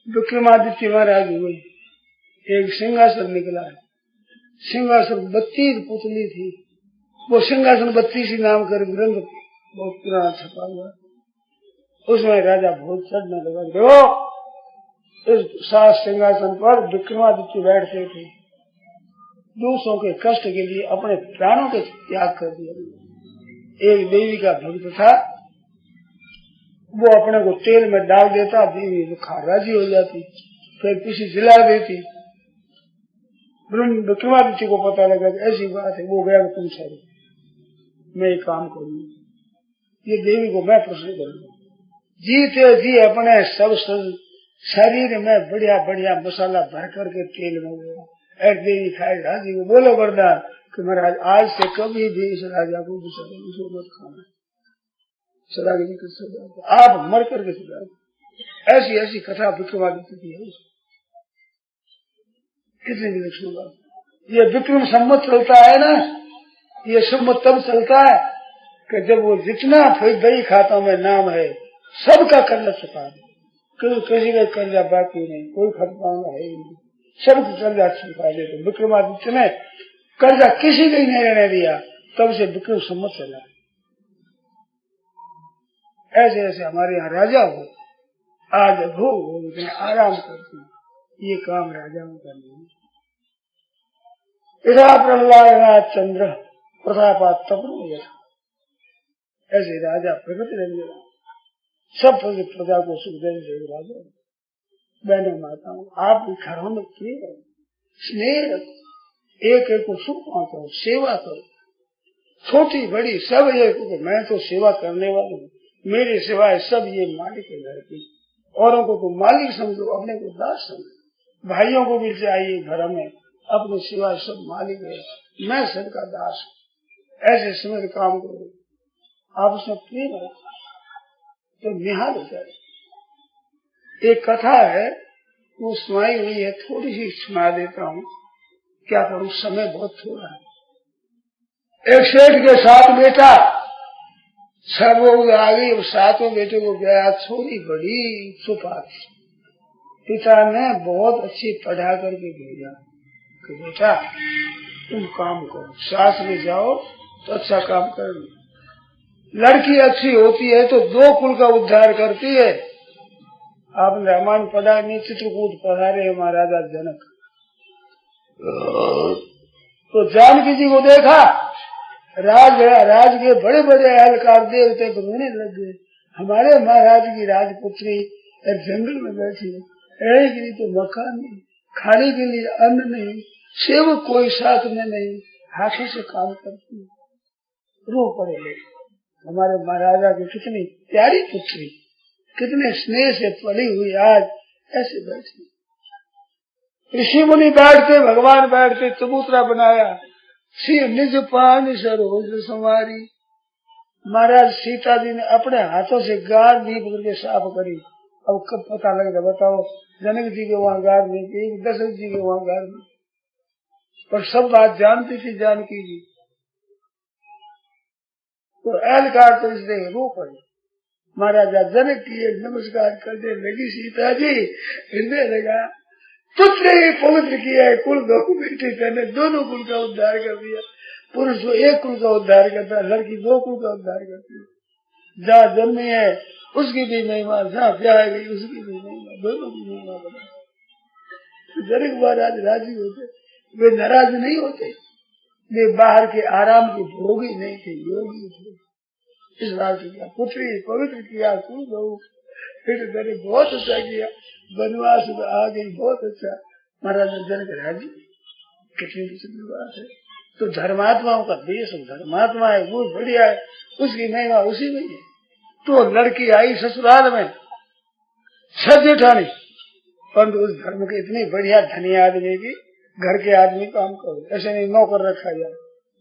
S2: विक्रमादित्य महाराज हुए, एक सिंहासन निकला है, सिंहासन 32 पुतली थी, वो सिंहासन 32 नाम कर ग्रंथ बहुत पुराना छपा हुआ, उसमें राजा बहुत चढ़ने लगा। देखो इस 7 सिंहासन पर विक्रमादित्य बैठते थे, दूसरों के कष्ट के लिए अपने प्राणों के त्याग कर दिया। एक देवी का भक्त था, वो अपने को तेल में डाल देता, देवी तो खा राजी हो जाती, फिर किसी जिला देती। विक्रमादित्य को पता लगा कि ऐसी बात है, वो गया तुम सर मैं ये काम करूंगा, ये देवी को मैं प्रश्न करूंगा। जीते जी अपने सब शरीर में बढ़िया बढ़िया मसाला भर करके तेल में गया, ऐसे देवी खाए राजी को बोलो वरदान कि महाराज आज से कभी भी इस राजा को इसको मत खाना, सदा के लिए सदा आप मर करके सदा। ऐसी ऐसी कथा विक्रमादित्य की है, कितनी विलक्षण बात। ये विक्रम सम्मत चलता है ना, ये सम्मत तब चलता है कि जब वो जितना फिर दही खाता में नाम है सबका कर्जा चुका दे, किसी का कर्जा बाकी नहीं, कोई खतपाऊंगा है नहीं, सबका कर्जा चुका दे। तो विक्रमादित्य ने कर्जा किसी का ही नहीं रहने दिया, तब से विक्रम सम्मत चला। ऐसे ऐसे हमारे यहाँ राजा हो, आज भोग हो आराम करते, ये काम राजा में करना है। इधर प्रहलाद चंद्र प्रतापात तपन, ऐसे राजा प्रगति रंजन सब प्रजा को सुख देने राजा। बहने माताओं, आप घरों में प्रिय स्नेह रखो, एक एक को सुख पहुंचाओ, सेवा करो, छोटी बड़ी सब एक। मैं तो सेवा करने वाली हूँ, मेरे सिवाय सब ये मालिक है घर की, औरों को तो मालिक समझो, अपने को दास समझो। भाइयों को भी चाहिए घर में अपने सिवाय सब मालिक है, मैं सबका दास हूँ। ऐसे समझ काम करो, आपस में प्रेम रखो तो निहाल हो जाए। एक कथा है वो सुनाई हुई है, थोड़ी सी सुना देता हूँ, क्या करूँ समय बहुत थोड़ा है। एक सेठ के 7 बेटा, सब लोग आ गई, 7वें बेटे को गया, छोरी बड़ी चुपा थी। पिता ने बहुत अच्छी पढ़ा करके भेजा कि बेटा तुम काम करो, सास में जाओ तो अच्छा काम कर लो। लड़की अच्छी होती है तो 2 कुल का उद्धार करती है। आपने रामायण पढ़ा नहीं, चित्रकूट पधारे महाराजा जनक, तो जानकी जी को देखा, राज के बड़े बड़े अहलकार देवते तो रोने लग गए, हमारे महाराज की राजपुत्री जंगल में बैठी है, रहने के लिए तो मकान नहीं, खाने के लिए अन्न नहीं, सेवक कोई साथ में नहीं, हाथों से काम करती है, रो पड़े लोग। हमारे महाराजा की कितनी प्यारी पुत्री, कितने स्नेह से पली हुई, आज ऐसे बैठी। ऋषि मुनि बैठते, भगवान बैठते, चबूतरा बनाया, सिर निज पानी सरोज संवारी। महाराज सीता जी ने अपने हाथों से गार दीप करके साफ करी। अब कब पता लगेगा बताओ, जनक जी के वहाँ गार नहीं थी, दशरथ जी के वहाँ गार नहीं, पर सब बात जानती थी जानकी जी। तो एलकार तो इसलिए रो पड़े। महाराजा जनक की नमस्कार करने लगी सीता जी, हृदय लगा, पुत्र ही पवित्र किया है, कुल दो बेटी तेने दोनों कुल का उद्धार कर दिया। पुरुष तो एक कुल का उद्धार करता है, लड़की दो कुल का उद्धार करती है। जहाँ जन्मी है उसकी भी महिमा, जहाँ ब्याह गई उसकी भी महिमा, दोनों की महिमा बना। जनक महाराज राजी होते, वे नाराज नहीं होते, वे बाहर के आराम के भोगी नहीं थे, योगी थे। इस बात किया, पुत्री पवित्र किया, कुल गौ फिर मैंने बहुत अच्छा किया, वनवास में आ गई, बहुत अच्छा। महाराज जनक राजी, कितनी विचित्र बात है। तो धर्मात्माओं का देश, धर्मात्मा है वो बढ़िया है, उसकी महिमा उसी में है। तो लड़की आई ससुराल में छत जेठानी, परंतु उस धर्म के इतनी बढ़िया धनी आदमी की घर के आदमी काम करो, ऐसे नहीं नौकर रखा जाए।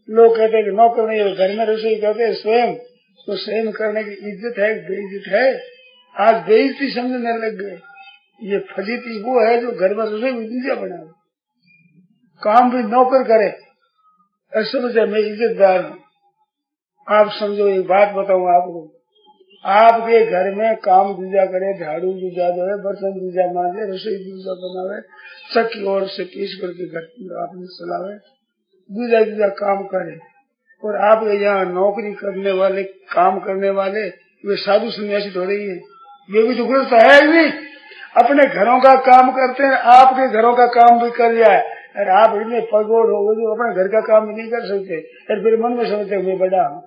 S2: लोग कहते हैं कि नौकर नहीं है, घर में रसोई करते हैं स्वयं, तो स्वयं करने की इज्जत है बेइज्जत है। आज बेइज्जती समझने लग गए। ये फजीती वो है जो घर में रसोई में दूसरा बनाए, काम भी नौकर करे, समझे मैं इज्जतदार हूँ। आप समझो, एक बात बताऊँ आपको, आपके घर में काम दूजा करे, झाड़ू दूजा दे, बर्तन दूजा मांजे, रसोई दूजा बनावे, चक्की और से पीस करके घर आपने चलावे, दूजा दूजा काम करे, और आपके यहाँ नौकरी करने वाले, काम करने वाले, वे साधु सन्यासी थोड़े ही है, वे भी तो गृहस्थ है ही नहीं, अपने घरों का काम करते हैं, आपके घरों का काम भी कर जाए। अरे आप इतने पगोड़ हो गए जो अपने घर का काम नहीं कर सकते, और फिर मन में समझते मैं बड़ा हूँ।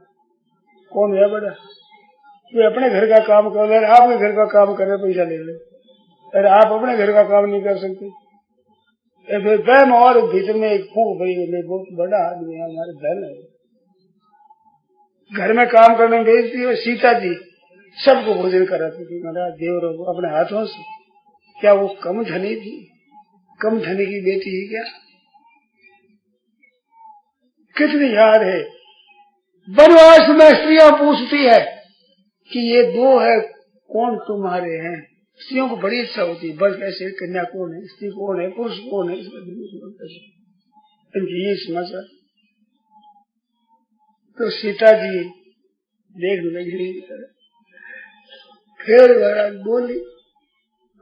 S2: कौन है बड़ा? वे अपने घर का काम कर रहे, आपके घर का काम करे, पैसा ले ले, अरे आप अपने घर का काम नहीं कर सकते। फिर और भीतर में एक फूक भरी, बहुत बड़ा आदमी है, हमारे बहन है, घर में काम करने भेजती है। सीता जी सबको भोजन कराती थी महाराज देवरों को अपने हाथों से। क्या वो कम धनी थी? कम धनी की बेटी ही क्या? कितनी याद है, वनवास में स्त्रियां पूछती है कि ये दो है कौन तुम्हारे हैं? स्त्रियों को बड़ी इच्छा होती है, बस ऐसे कन्या कौन है, स्त्री कौन है, पुरुष कौन है, इनकी ये समझ। तो सीता जी देखने लगी, फिर महाराज बोली,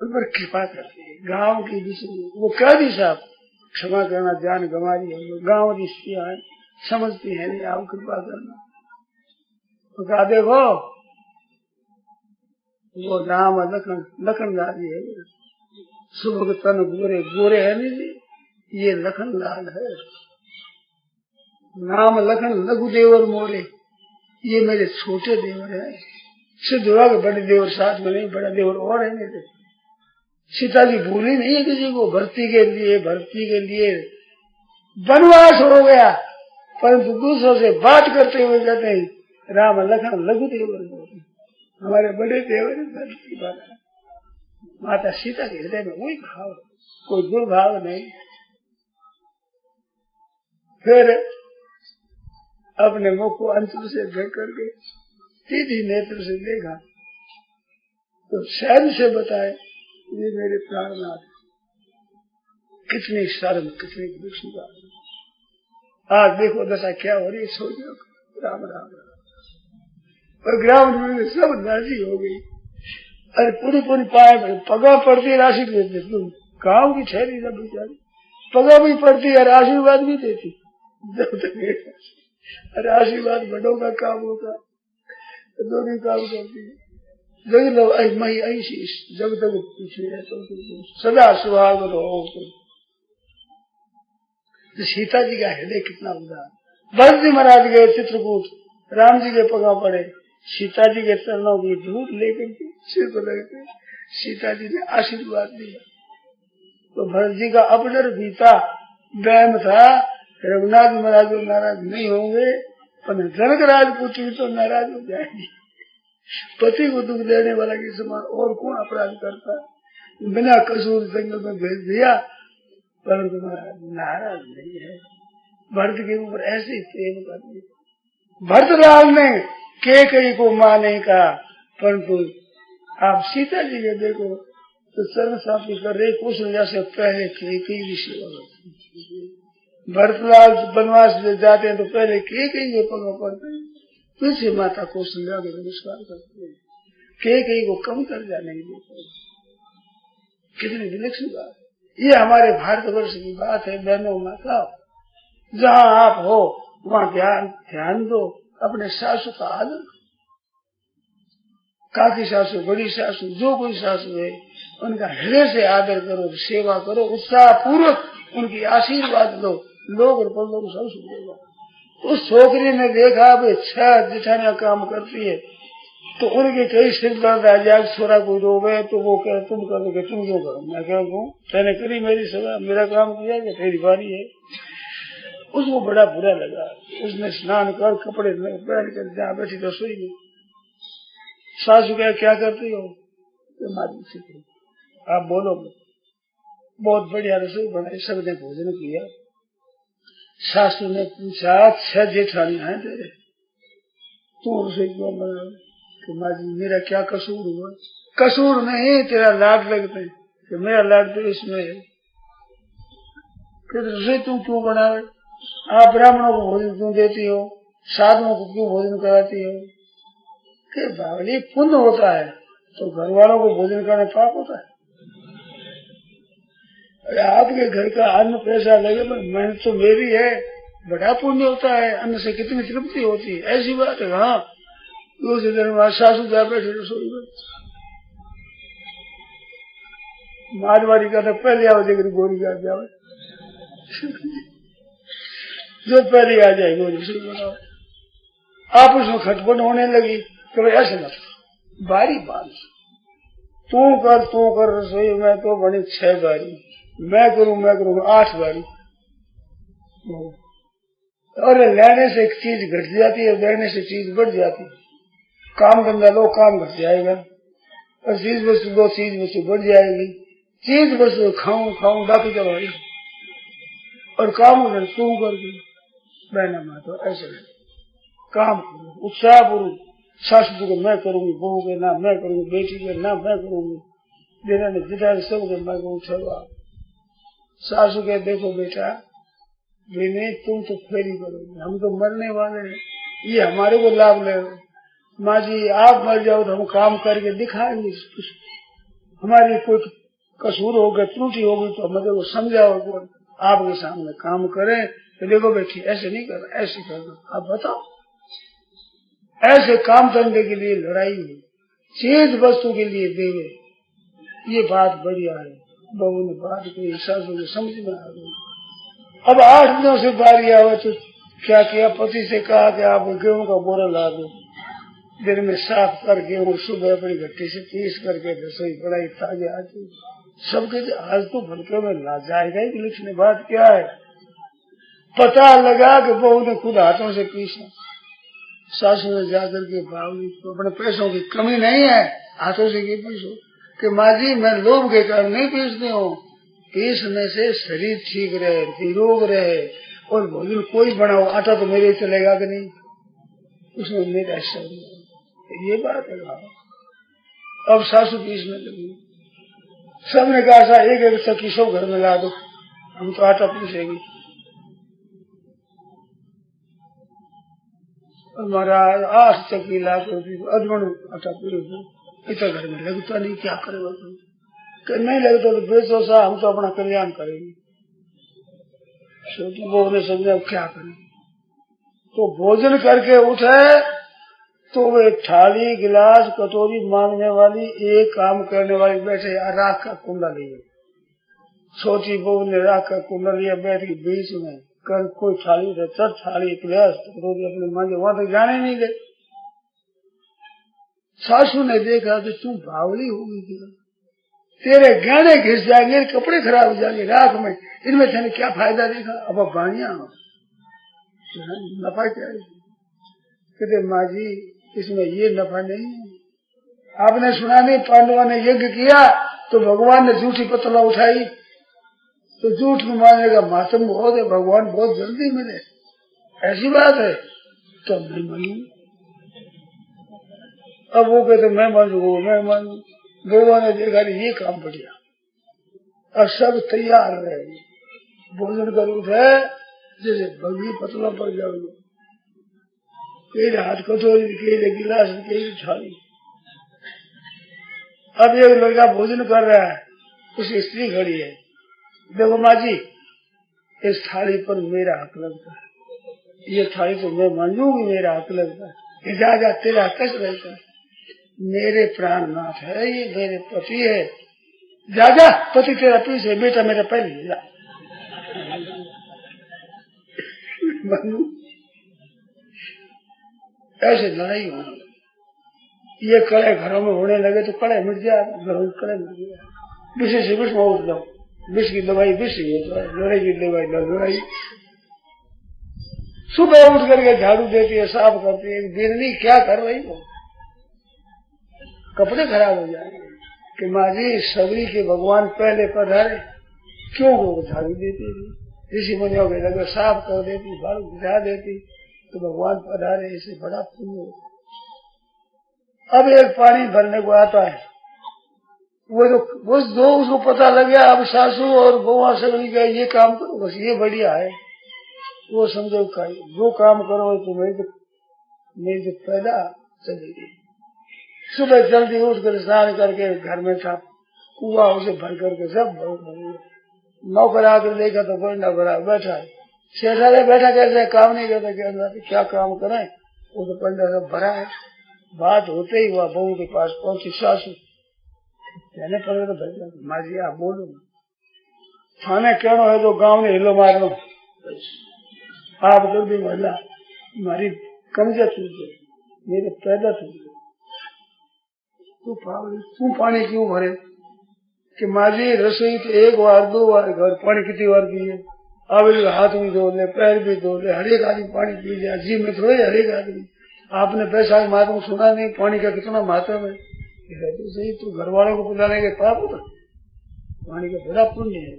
S2: उन पर कृपा करती है। गांव की दूसरी वो कह दी साहब क्षमा करना, जान गंवा दी है, गांव की स्त्रियां समझती है नहीं, आप कृपा करना। तो कहा देखो वो राम लखन, लखन लाल है, सुबह के तन गोरे गोरे है नहीं, ये लखन लाल है। नाम लखन लघु देवर मोरे, ये मेरे छोटे देवर है। सिद्ध हुआ के बड़े देवर साथ में नहीं, बड़ा देवर और है मेरे। सीता जी भूली नहीं है किसी को, भक्ति के लिए वनवास हो गया, परंतु दूसरों से बात करते हुए कहते हैं राम लखन लघु देवर मोरे, हमारे बड़े देवर की बात है। माता सीता के हृदय में वही भाव, कोई दुर्भाव नहीं। फिर अपने मुख को अंतर से ढक करके सीधी नेत्र से देखा तो शैल से बताए ये मेरे प्राणनाथ, कितनी शर्म, कितनी दुख की बात। आज देखो दशा क्या हो रही, सोचो राम राम राम। और ग्राम में सब राजी हो गई। अरे पूरी पूरी पाए पगा पड़ती, राशि देते, तुम गाँव की ठहरी सब बेचारी, पगा भी पड़ती और आशीर्वाद भी देती। जब तक अरे आशीर्वाद बड़ों का काम होगा, दोनों काम करती है। जब तक पीछे है तो सदा सुहाग रहो। तो सीता जी का हृदय कितना उदार। भरत जी महाराज गए चित्रकूट, राम जी के पगा पड़े, सीता जी के चरणों की धूल लेकर के सिर पर लगते सीता जी ने आशीर्वाद दिया। तो भरत जी का अपडर बीता वहम था रघुनाथ महाराज नाराज नहीं होंगे, पर जनक राजपुत्री तो नाराज हो जाएगी। पति को दुख देने वाला के समान और कौन अपराध करता, बिना कसूर जंगल में भेज दिया, परंतु महाराज नाराज नहीं है। भरत के ऊपर ऐसे प्रेम कर दिया। भरतलाल ने कैकेयी को मां नहीं कहा, परंतु आप सीता जी के देखो तो चरण साफी कर रहे कौशल्या से पहले कैकेयी की सेवा करती। भरतलाल वनवास में जाते हैं तो पहले कैकेयी के पगों पड़ते हैं, पीछे माता कौशल्या के नमस्कार करते हैं। कैकेयी को कम कर जाने नहीं देते। कितनी विलक्षण बात, ये हमारे भारतवर्ष की बात है। बहनों माता, जहाँ आप हो वहाँ ध्यान दो, अपने सासू का आदर, काकी सासू, बड़ी सासू, जो कोई सासू है उनका हृदय से आदर करो, सेवा करो, उत्साह पूर्वक उनकी आशीर्वाद लो, लोग और लोग सब सुनेगा। उस छोकरी ने देखा अब 6 जेठानियां काम करती है तो उनके कई सिर दर्द आ जाए, छोरा कोई रोवे तो वो कहे तुम करोगे, तुम क्यों करो? मैं कहूँ तेने करी मेरी सेवा, मेरा काम किया कि तेरी बारी है। उसको बड़ा बुरा लगा। उसने स्नान कर कपड़े पहन कर जहाँ बैठी रसोई में, सासू कहे क्या करती हो? तो मारी सीखी, आप बोलो। बहुत बढ़िया रसोई बनाई, सबने भोजन किया। सासू ने पूछा 6 जेठानियां हैं तेरे, तू रसोई क्यों बना? तो माँ जी मेरा क्या कसूर हुआ? कसूर नहीं, तेरा लाड लगते हैं कि मेरा लाड तो इसमें है। फिर रसोई तू क्यों बनावे? आप ब्राह्मणों को भोजन क्यों देती हो? साधुओं को क्यों भोजन कराती हो? कि बावली पुण्य होता है तो घर वालों को भोजन करने पाप होता है। अरे आपके घर का अन्न पैसा लगे पर मेहनत तो मेरी है, बड़ा पुण्य होता है, अन्न से कितनी तृप्ति होती है। ऐसी बात है। हाँ, दूसरे दिन बाद सासू जा बैठे रसोई में, मारवाड़ी का तो पहले आओ देकर गोरी का जाओ, जो पहले आ जाए गोरी रसोई बनाओ। आप उसमें खटपट होने लगी तो ऐसे मत, बारी बारी तू कर रसोई में तो बनी 6 बारी, मैं करूँ 8 बारी। और लेने से एक चीज घट जाती है, देने से चीज बढ़ जाती है। काम धंधा लो, काम घट जाएगा, और चीज वस्तु लो, चीज वस्तु बढ़ जाएगी। चीज वस्तु खाऊं डाकी दवाई, और काम तू करके बहना माँ तो ऐसे काम करो उत्साह पूर्वक। सासू को मैं करूंगी, बहू के ना मैं करूंगी, बेटी के ना मैं करूंगी, जितना सब के मैं करूँ। सासू के देखो बेटा नहीं, तुम तो फेरी करोगे, हम तो मरने वाले हैं, ये हमारे को लाभ ले। माँ जी आप मर जाओ तो हम काम करके दिखाएंगे, हमारी कोई कसूर होगा, त्रुटि होगी तो हमें को समझाओ, आपके सामने काम करें तो देखो बेटी ऐसे नहीं करना, ऐसे करना। आप बताओ, ऐसे काम धंधे के लिए लड़ाई हुई, चीज वस्तु के लिए देवे, ये बात बढ़िया है। बहू ने बात कही, सासू को समझ में आ गई। अब 8 दिनों से बारी आवे तो क्या किया, पति से कहा कि आप गेहूं का बोरा ला दो, दिन में साफ कर गेहूं सुबह अपनी भट्टी से पीस करके रसोई बनाई, ताजे आती सबके। आज तो भड़के में ला जाएगा ही, लिखने बात क्या है। पता लगा कि बहू ने खुद हाथों से पीसा। सासू ने जाकर के बावली तो अपने पैसों की कमी नहीं है, हाथों से ये पीसो कि माँ जी मैं लोभ के कारण नहीं पीसती हूँ, पीसने से शरीर ठीक रहे, निरोग रहे, और भोजन कोई बनाओ, आटा तो मेरे चलेगा कि नहीं, उसमें मेरा शरीर, ये बात है। अब सासू पीसने लगी, सबने कहा एक चक्की सब घर में ला दो, हम तो आटा पीसेंगे। हमारा 8 चक्की ला कर अधमण आटा पीस, इतना घर में लगता नहीं, क्या करेगा तुम? नहीं लगता तो बेचो सा, हम तो अपना कल्याण करेंगे। छोटी बहू ने समझा क्या करें, तो भोजन करके उठे तो वे थाली गिलास कटोरी मांगने वाली, एक काम करने वाली बैठे, राख का कुंडा लिए। छोटी बहू ने राख का कुंडा लिया, बैठ के बीच में कर कोई थाली थाली गिलास कटोरी अपने मांगे, वहां तक जाने नहीं गए। सासू ने देखा कि तू बावली होगी क्या, तेरे गहने घिस जाएंगे, कपड़े खराब हो जाएंगे राख में, इनमें तेने क्या फायदा देखा। अब बाणिया नफा क्या है? कहते माँ जी इसमें ये नफा नहीं है, आपने सुना नहीं पांडवों ने यज्ञ किया तो भगवान ने झूठी पतला उठाई, तो झूठ में मानने का मातम बहुत है, भगवान बहुत जल्दी मिले, ऐसी बात है तो मैं मानू। अब वो कहते मैं मानू। भगवान ने देखा ये काम बढ़िया, और सब तैयार रहे, भोजन कर उठे जैसे बगी पतला पड़ जाओगे, कई हाथ कटोरी, कई गिलास, कई थाली। अब एक लड़का भोजन कर रहा है, उसकी स्त्री खड़ी है, देखो माँ जी इस थाली पर मेरा हक लगता है, ये थाली तो मैं मांगूंगी, मेरा हक लगता है, जा तेरा कष्ट रहता है, मेरे प्राणनाथ है ये, मेरे पति है, जा पति तेरा पीछे, बेटा मेरा पहले जा। ऐसे लड़ाई होने, ये कड़े घरों में होने लगे तो कड़े मिट जाए, घरों में कड़े मिट जाए, विष से विष में उठ लो, विष की दवाई विष ही होता है, लड़ाई की दवाई लड़ाई। सुबह उठ करके झाड़ू देती है, साफ करती है, बिरनी क्या कर रही हो, कपड़े खराब हो जाएंगे कि माँ जी सबरी के भगवान पहले पधारे, क्यों वो झाड़ू देती थी, ऋषि मुनियों के लगे साफ कर देती, झाड़ू गिरा देती तो भगवान पधारे, इसे बड़ा पुण्य होता। अब एक पानी भरने को आता है, वो जो उसको पता लग गया अब सासू और बउआ सबरी का ये काम करो, बस ये बढ़िया है, वो समझो जो काम करो तो मेरी तो पैदा चलेगी। सुबह जल्दी उठ कर स्नान करके घर में था कुआ, उसे भर करके सब भर, नौकर आकर देखा तो बंडा भरा बैठा है, सेठा बैठा कैसे काम नहीं करता, क्या काम करें, वो तो पंडा सब भरा है। बात होते ही वह बहू के पास पहुंची सासू, कहने पड़े तो भाई माँ जी आप बोलो, थाने कहना है तो गांव ने हिलो मारो, आप कर दी महिला हमारी कमजोर छूट गई, मेरे पैदा छूट गए, तू पानी क्यों भरे कि माँ जी रसोई तो एक बार दो बार घर पानी कितनी बार पिए, अब हाथ भी धो ले, पैर भी धो ले, हर एक आदमी पानी पी जाए, जी में थोड़े हर एक आदमी। आपने पैसा महत्व सुना नहीं, पानी का कितना महत्व है, तो सही तू घर वालों को पिलाने के पाप होता, पानी का बड़ा पुण्य है।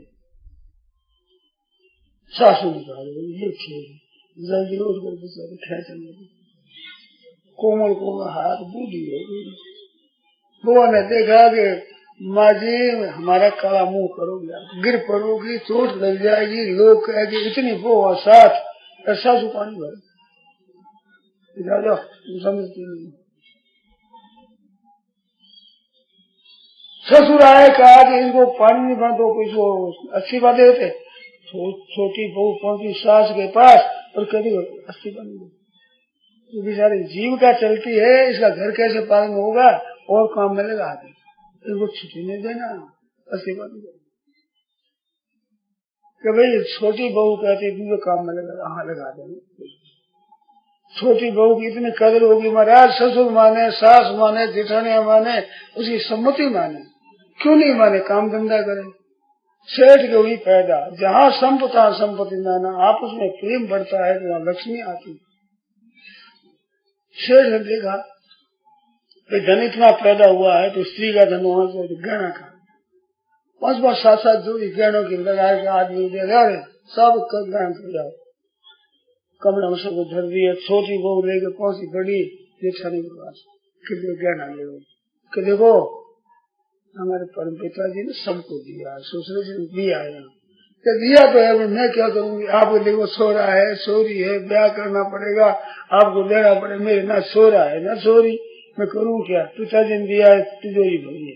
S2: सासू ने कहा ये ठीक, जल्दी उठ कर बेचारे खेचने लगे, कोमल कोमल हाथ बूढ़ी हो गई। बुआ ने देखा कि माँ जी हमारा काला मुंह करोगे, गिर पड़ोगी, चोट लग जाएगी, लोग कहेंगे इतनी बुआ साथ, सासू पानी भर जाओ, समझती नहीं। ससुर आए, कहा कि इनको पानी नहीं भर दो, कुछ अच्छी बातें होते। छोटी बहू पहुंची सास के पास और कभी अच्छी बनी, ये बेचारी जीविका चलती है, इसका घर कैसे पालन होगा, और काम में लगा दे, इनको छुट्टी नहीं देना, अच्छी बात कि भाई छोटी बहू कहती थी काम में लगा, हाँ लगा देंगे। छोटी बहू की इतनी कदर होगी महाराज, ससुर माने, सास माने, जेठानिया माने, उसकी सम्मति माने, क्यों नहीं माने, काम धंधा करे। सेठ के हुई पैदा, जहाँ संपता संपत्ति नाना, आपस में प्रेम बढ़ता है तो वहाँ लक्ष्मी आती। सेठ ने देखा धन इतना पैदा हुआ है तो स्त्री का धन होना चाहिए, गहना का 5-5, 7-7 जोड़ी गहनों की लगा के आदमी दे रहे, सब गहन कर जाओ, कमरा में सबको धर दिया। छोटी बहू लेके पहुंची बड़ी जेठानी के पास, कि गहना ले कि देखो हमारे परम पिताजी ने सबको दिया, ससुर जी ने दिया है, दिया तो है, मैं क्या करूंगी, आपको देखो छोरा है, छोरी है, ब्याह करना पड़ेगा, आपको देना पड़ेगा, मेरे ना छोरा है ना छोरी, मैं करूँ क्या, पिताजी ने दिया है, तिजोरी भरी है,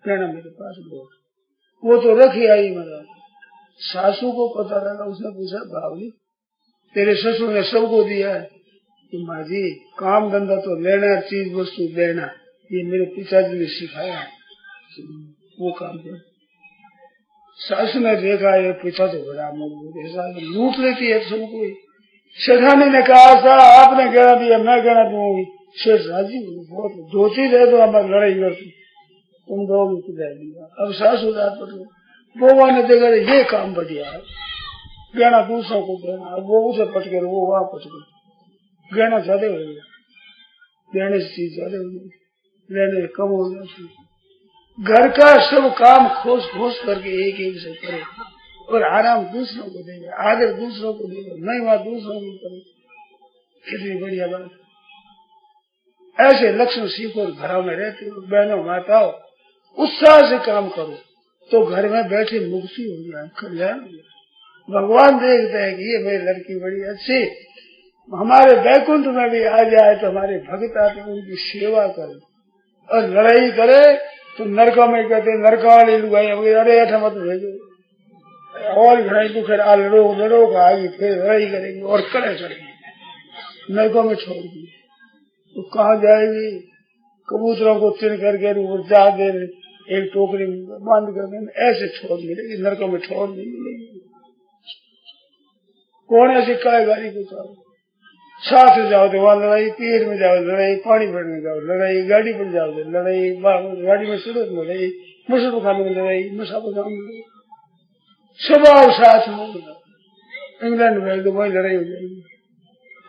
S2: कहना मेरे पास बहुत, वो तो रखी आई। मतलब सासू को पता लगा, उसने पूछा बाबू तेरे ससुर ने सबको दिया है, कि माँ जी काम धंधा तो लेना, चीज वस्तु देना, ये मेरे पिताजी ने सिखाया, वो काम कर। सासू ने देखा ये पिता तो बड़ा मजबूत है, लूट लेती है सबको। सेठानी ने कहा था आपने कहना दिया, मैं कहना दूंगी, शेष राजी बहुत धोती रहे तो हमारी लड़ाई करती, तुम दो भी दिया। अब सासू रात पटो वो ने देखा ये काम बढ़िया है, गहना दूसरों को देना, अब वो उसे पटके वो वहां पटके, गहना ज्यादा हो गया, गहने से चीज ज्यादा हो गई, लेने कम हो गया। घर का सब काम खोस खोस करके एक एक से करे और आराम दूसरों को देगा, आदर दूसरों को देगा, नहीं वहां दूसरों को करे, कितनी बढ़िया बात। ऐसे लक्षण सीखो, घरों में रहते हो बहनों माताओं, उत्साह से काम करो तो घर में बैठे मुक्ति हो जाए, कल्याण हो जाए। भगवान देखते हैं कि ये मेरी लड़की बड़ी अच्छी, हमारे वैकुंठ में भी आ जाए तो हमारे भक्त आते उनकी सेवा करे, और लड़ाई करे तो नरकों में कहते नरका वाली लुगाई, अरे ऐसा मत भेजो, और लड़ाई तो फिर लड़ो लड़ो आगे फिर लड़ाई करेंगे और करे करेंगे, नरकों में छोड़ दी तो कहाँ जाएगी। कबूतरों को चिन करके जा दे, एक टोकरी में बांध कर ऐसे छोड़ मिलेगी, नरकों में छोड़ नहीं मिलेगी। कौन ऐसे काय गाड़ी को चाहो, साथ जाओ तो वहां लड़ाई, पेड़ में जाओ लड़ाई, पानी भरने जाओ लड़ाई, गाड़ी पर जाओ लड़ाई, गाड़ी में सूरत में लड़ाई, मशरूम खाने में लड़ाई, मसाला खाने में, स्वभाव साथ में। इंग्लैंड में तो वही लड़ाई हो जाएगी।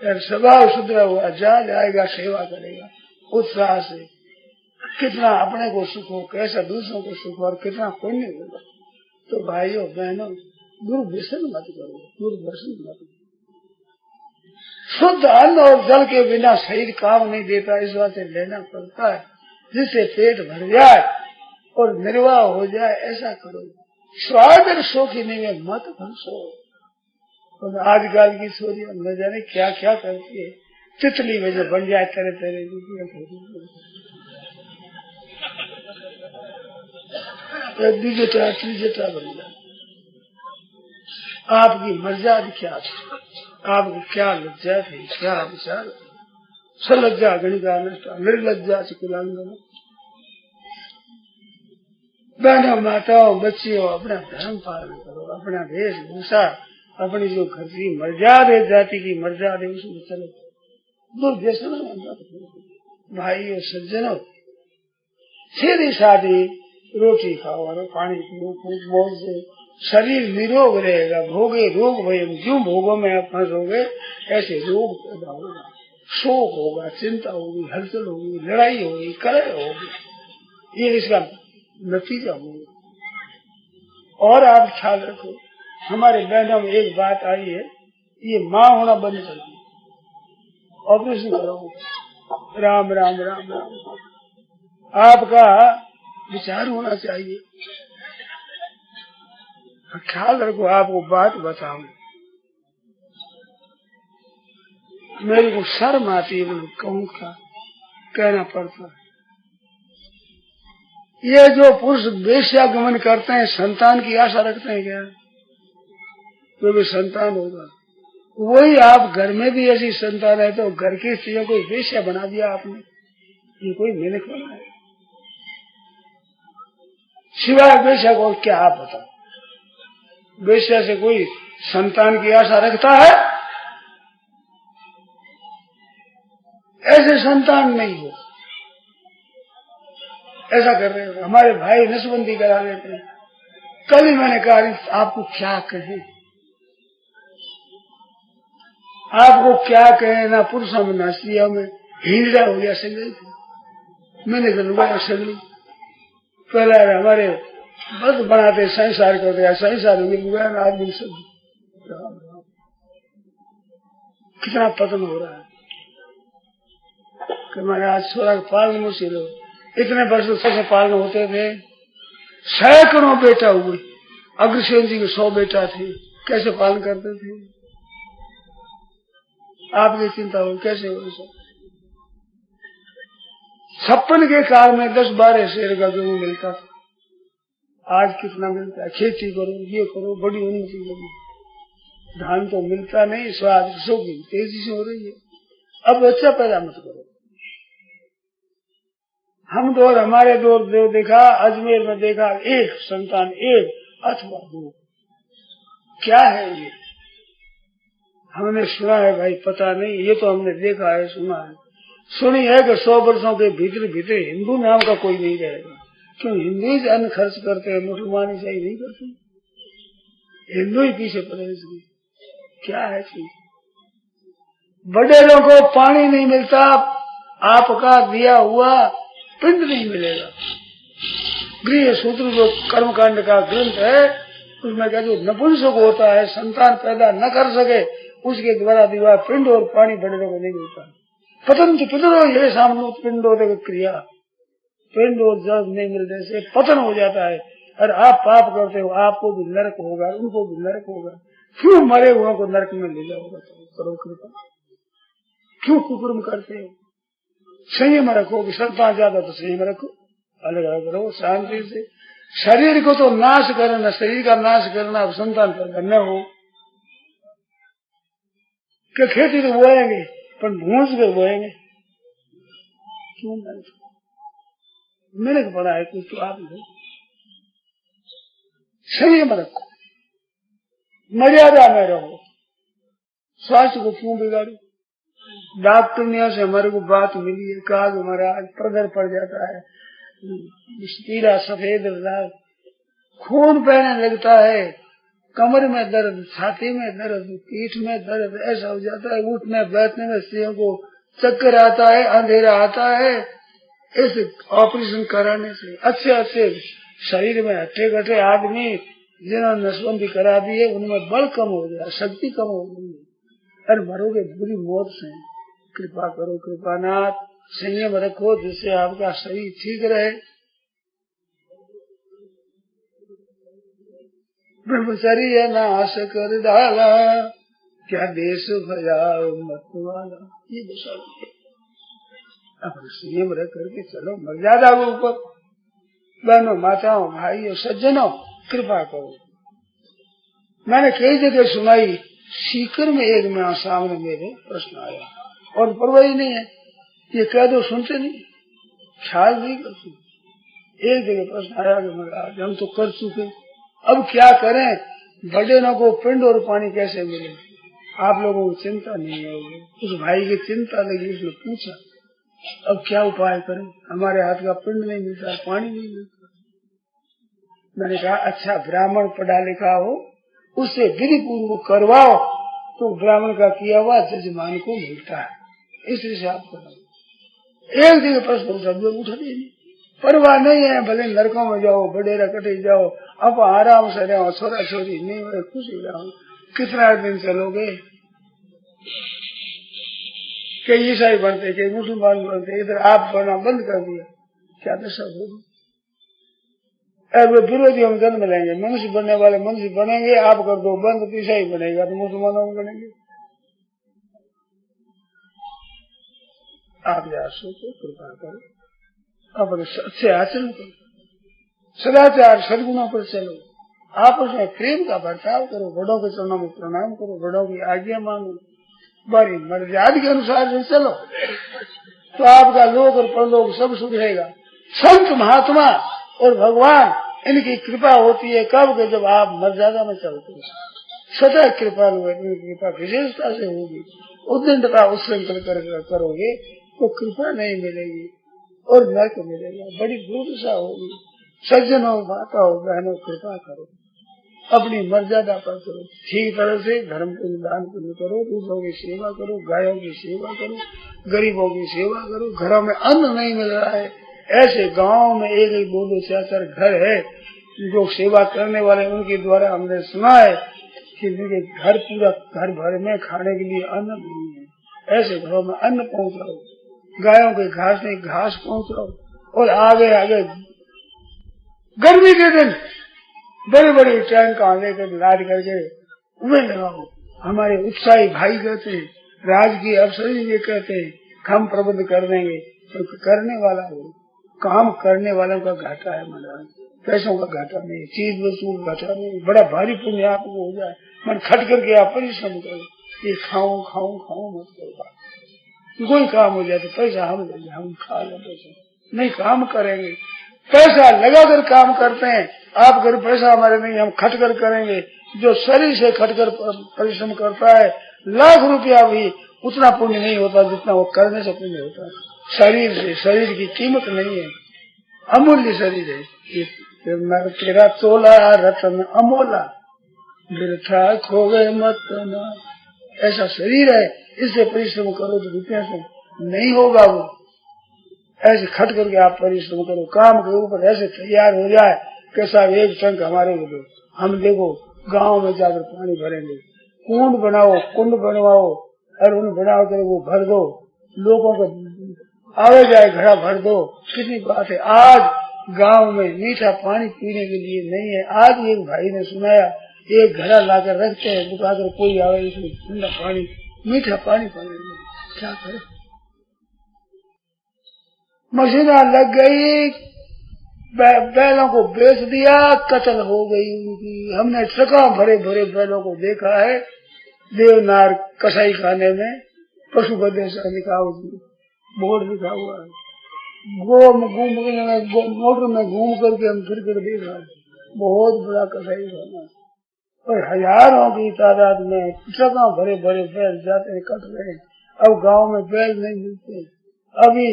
S2: यार स्वभाव सुधरा हुआ जा जाएगा, सेवा करेगा उत्साह से, कितना अपने को सुख हो, कैसा दूसरों को सुख हो, और कितना पुण्य होगा। तो भाइयों बहनों, गुरु व्यसन मत करो, गुरु व्यसन मत करो। शुद्ध अन्न और जल के बिना शरीर काम नहीं देता, इस बात से लेना पड़ता है, जिससे पेट भर जाए और निर्वाह हो जाए, ऐसा करो। स्वाद और शौकीनी में मत फंसो। और आजकल की छोरियां न जाने क्या क्या करती है, तितली में जो बन जाए तरह तरह द्विजटा त्रिजटा बन जाए। आपकी मर्यादा क्या थी, आपको क्या लज्जा थी, क्या विचार, सलज्जा गणिका नष्टा, निर्लज्जा चिकुलांगन। बहनों माताओं बच्चियों, अपना धर्म पालन करो, अपना वेशभूषा, अपनी जो घर की मर्यादा है, जाति की मर्यादा है, उसमें चलो। दुर्व्यसन भाइयों सज्जनों, सीधी सादी रोटी खाओ और पानी पियो खूब मौज से, शरीर निरोग रहेगा। भोगे रोग भय, जो भोगों में आप फंसोगे ऐसे रोग पैदा होगा, शोक होगा, चिंता होगी, हलचल होगी, लड़ाई होगी, कलह होगी, ये इसका नतीजा होगा। और आप ख्याल रखो, हमारे बहनों में एक बात आई है, ये माँ होना बंद कर दी, ऑपरेशन करो, राम राम राम राम। आपका विचार होना चाहिए, ख्याल रखो। आपको बात बताऊं, मेरे को शर्म आती है, मैं कहूँ का कहना पड़ता है। ये जो पुरुष वेश्यागमन करते हैं, संतान की आशा रखते हैं क्या? तो भी संतान होगा, वही आप घर में भी ऐसी संतान है तो घर की स्त्रियों को वेश्या बना दिया आपने, ये कोई मेहनत करना है? सिवाय वेश्या को क्या आप बताओ? वेश्या से कोई संतान की आशा रखता है? ऐसे संतान नहीं हो। ऐसा कर रहे हो, हमारे भाई नसबंदी करा लेते हैं। कल ही मैंने कहा आपको क्या कहें, आपको क्या कहें, ना पुरुषों में ना स्त्रियों में हिंसा हो गया सगड़ी। मैंने कहा सगड़ी पहले हमारे बस बनाते संसार कर दिया, संसार में आदमी सब कितना पतन हो रहा है कि मैंने आज छोरा पालन मुश्किल हो। इतने वर्षों से पालन होते थे, सैकड़ों बेटा हुए, अग्रसेन जी के 100 बेटा थे, कैसे पालन करते थे? आपकी चिंता हो कैसे हो? सब 56 के काल में 10-12 शेर का गेहूं मिलता था, आज कितना मिलता है? खेती करो, ये करो, बड़ी उन्नति लगी, धान तो मिलता नहीं, स्वाद की तेजी से हो रही है। अब बच्चा पैदा मत करो। हम तो और हमारे दौर जो देखा, अजमेर में देखा, एक संतान, एक अथवा 2, क्या है ये? हमने सुना है भाई, पता नहीं, ये तो हमने देखा है, सुना है। सुनी है कि 100 वर्षों के भीतर भीतर हिंदू नाम का कोई नहीं रहेगा। क्यों? हिंदू ही अन्न खर्च करते हैं, मुसलमान ही सही नहीं करते, हिंदू ही पीछे पड़े इसलिए। क्या है चीज? बड़ेरों को पानी नहीं मिलता, आपका दिया हुआ पिंड नहीं मिलेगा। गृह सूत्र जो कर्मकांड का ग्रंथ है उसमें क्या, जो नपुंसक होता है, संतान पैदा न कर सके, उसके द्वारा दिया पिंड और पानी बड़ेरों को नहीं मिलता। पतन तो पितरो ये सामने पिंड होने की क्रिया, पिंड और जब नहीं मिलने से पतन हो जाता है। और आप पाप करते हो, आपको भी नरक होगा, उनको भी नरक होगा। क्यों मरे हुआ को नरक में ले जाओगे? करो कृपा, क्यों कुकर्म करते हो? संयम रखो, श्रद्धा ज्यादा तो संयम रखो, अलग अलग रहो शांति से। शरीर को तो नाश करना, शरीर का नाश करना, अब संतान पैदा न हो। क्या खेती तो बोएंगे पर भूस के बोएंगे, क्यों? मेहनत बड़ा है कुछ तो आप लो, संयम रखो, मर्यादा में रहो, स्वास्थ्य को क्यों बिगाड़ो? डॉक्टर ने से हमारे को बात मिली है, कहा हमारा आज प्रदर पड़ जाता है, पीला सफेद लाल, खून बहने लगता है, कमर में दर्द, छाती में दर्द, पीठ में दर्द, ऐसा हो जाता है, उठने बैठने में स्त्रियों को चक्कर आता है, अंधेरा आता है। इस ऑपरेशन कराने से अच्छे अच्छे शरीर में हट्टे कट्टे आदमी जिन्होंने नसबंदी करा दी है, उनमें बल कम हो गया, शक्ति कम हो गई, और मरोगे बुरी मौत से। कृपा करो कृपानाथ, संयम रखो जिससे आपका शरीर ठीक रहे। ब्रह्मचर्य नाश कर डाला, क्या देश भया मत वाला, ये दशा है। अब संयम रख करके चलो, मर्यादा के ऊपर। बहनों, माताओं, भाइयों, सज्जनों, कृपा करो। मैंने कई जगह सुनाई, सीकर में एक में सामने मेरे प्रश्न आया और परवाही नहीं है, ये कह दो सुनते नहीं, ख्याल नहीं करते। एक जगह प्रश्न आया कि महाराज हम तो कर चुके, अब क्या करें, बड़ेनों को पिंड और पानी कैसे मिले? आप लोगों को चिंता नहीं है। उस भाई की चिंता लगी, उसने पूछा अब क्या उपाय करें, हमारे हाथ का पिंड नहीं मिलता, पानी नहीं मिलता। मैंने कहा अच्छा, ब्राह्मण पढ़ा लिखा हो, उससे विधि पूर्वक करवाओ तो ब्राह्मण का किया हुआ जजमान को मिलता है, इस हिसाब करो। एक दिन प्रश्न शब्द उठा नहीं, परवाह नहीं है, भले नरकों में जाओ, बडेरा कटे जाओ, अब आराम से रहो, छोरा छोरी नहीं हो, खुशी रहो। कितना दिन चलोगे? कई ईसाई बनते, कई मुसलमान बनते, इधर आप बनना बंद कर दिया, क्या दशा होगी? विरोधी हम जन्म लेंगे, मनुष्य बनने वाले मनुष्य बनेंगे, आप कर दो बंद, ईसाई बनेगा तो मुसलमानों में बनेंगे। आप यार सोचो, कृपा करो, अपने अच्छे आचरण करो, सदाचार सदगुणों पर चलो, आपस में प्रेम का बर्ताव करो, बड़ों के चरणों में प्रणाम करो, बड़ों की आज्ञा मांगो, बड़ी मर्यादा के अनुसार से चलो तो आपका लोक और परलोक सब सुधरेगा। संत महात्मा और भगवान, इनकी कृपा होती है कब के जब आप मर्यादा में चलते हो, सदा कृपा कृपा विशेषता से होगी। उद्दंड का उच्छृंखल करोगे तो कृपा नहीं मिलेगी और नरक मिलेगा, बड़ी दुर्दशा होगी। सज्जनों, माताओं, बहनों, कृपा करो, अपनी मर्यादा पर करो, ठीक तरह से धर्म को दान पुण्य करो, दूसरों की सेवा करो, गायों की सेवा करो, गरीबों की सेवा करो। घरों में अन्न नहीं मिल रहा है, ऐसे गांव में एक एक दो दो चार चार घर है जो सेवा करने वाले, उनके द्वारा हमने सुना है कि उनके घर पूरा घर भर में खाने के लिए अन्न नहीं है। ऐसे घरों में अन्न पहुंचाओ, गायों के घास नहीं घास पहुंचाओ, और आगे आगे गर्मी के दिन बड़ी बड़ी टैंक लेकर लाद करके उन्हें लगाओ। हमारे उत्साही भाई कहते हैं, राजकीय अफसर ये कहते हैं हम प्रबंध कर देंगे, तो करने वाला हो, काम करने वालों का घाटा है महाराज, पैसों का घाटा नहीं, चीज वस्तुओं का घाटा नहीं। बड़ा भारी पुण्य आपको हो जाए, मन खट करके आप परिश्रम करो, ये खाऊं खाऊं खाऊं मत करो। कोई काम हो जाए तो पैसा हम लेंगे, हम खा लें, पैसा नहीं काम करेंगे, पैसा लगाकर काम करते हैं। आप घर पैसा हमारे नहीं, हम खट कर करेंगे। जो शरीर से खटकर परिश्रम करता है, लाख रुपया भी उतना पुण्य नहीं होता जितना वो करने से पुण्य होता है। शरीर से, शरीर की कीमत नहीं है, अमूल्य शरीर है ये। तेरा तोला रतन अमोला, बिरथा खो गए मत ना। ऐसा शरीर है, इससे परिश्रम करो तो रुपये से नहीं होगा वो। ऐसे खट करके आप परिश्रम करो, काम के ऊपर ऐसे तैयार हो जाए कि साहब एक टंक हमारे को दो, हम देखो गांव में जाकर पानी भरेंगे, कुंड बनाओ, कुंड बनवाओ और उन बनाओ कर वो भर दो, लोगों को आवे जाए घड़ा भर दो। कितनी बात है। आज गांव में मीठा पानी पीने के लिए नहीं है। आज एक भाई ने सुनाया, एक घड़ा लाकर रखते हैं, बुलाकर कोई आवे इसमें ठंडा पानी, मीठा पानी पानी, क्या करे। मशीना लग गई, बैलों को बेच दिया, कत्ल हो गई उनकी। हमने ट्रका भरे भरे बैलों को देखा है देवनार कसाई खाने में, पशु बदे से लिखा, बोर्ड लिखा हुआ है। मोटर में घूम करके हम फिर कर देखा, बहुत बड़ा कसाई खाना, और हजारों की तादाद में ट्रका भरे भरे बैल जाते हैं, कट रहे हैं। अब गांव में बैल नहीं मिलते। अभी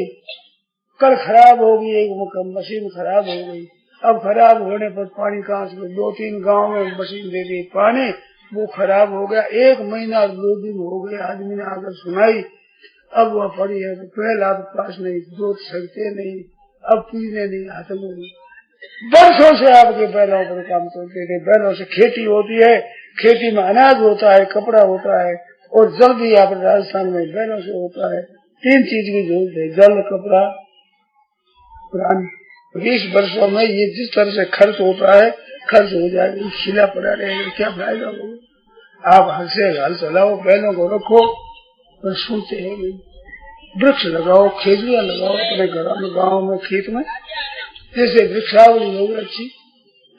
S2: कल खराब हो गई, एक मशीन खराब हो गई। अब खराब होने पर पानी कहाँ से, 2-3 गांव में मशीन दे दी पानी, वो खराब हो गया। 1 महीना 2 दिन हो गए, आदमी ने आकर सुनाई, अब वह पड़ी है तो पहले आप पास नहीं, जोत सकते नहीं, अब पीने नहीं हाथ में। बरसों से आपके बैलों पर काम करते थे, बैलों से खेती होती है, खेती में अनाज होता है, कपड़ा होता है, और जल भी आप राजस्थान में बैलों से होता है। 3 चीज की जरूरत है, जल, कपड़ा, प्राण। 20 वर्षों में ये जिस तरह से खर्च होता है, खर्च हो जाएगा, खिला पड़ा रहेगा, क्या फायदा होगा। आप हल से हल चलाओ, बैलों को रखो, पर सुनते हैं नहीं। वृक्ष लगाओ, खेजड़ियां लगाओ अपने घरों में, गाँव में, खेत में, जैसे वृक्षावली होगी अच्छी,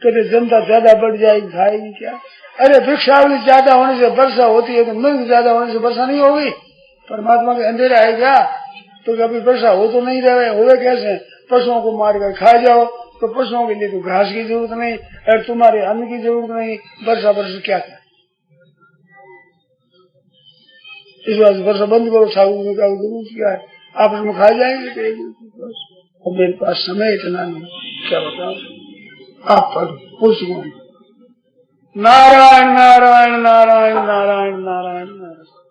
S2: कहते जनता ज्यादा बढ़ जाएगी, खाएगी क्या। अरे वृक्षावली ज्यादा होने से वर्षा होती है, तो मृग ज्यादा होने से वर्षा नहीं होगी। परमात्मा के अंधेरा है क्या, तो कभी वर्षा हो तो नहीं रहे, होगा कैसे। पशुओं को मार कर खा जाओ तो पशुओं के लिए तो घास की जरूरत नहीं, और तुम्हारे अन्न की जरूरत नहीं, वर्षा वर्ष क्या क्या। इस बात वर्षा बंद करो, साबुन में का जरूरत क्या है, आप उसमें खा जाएंगे। और मेरे पास समय इतना नहीं, क्या बताओ। आप पढ़ो, पुष्प नारायण नारायण नारायण नारायण नारायण नारायण।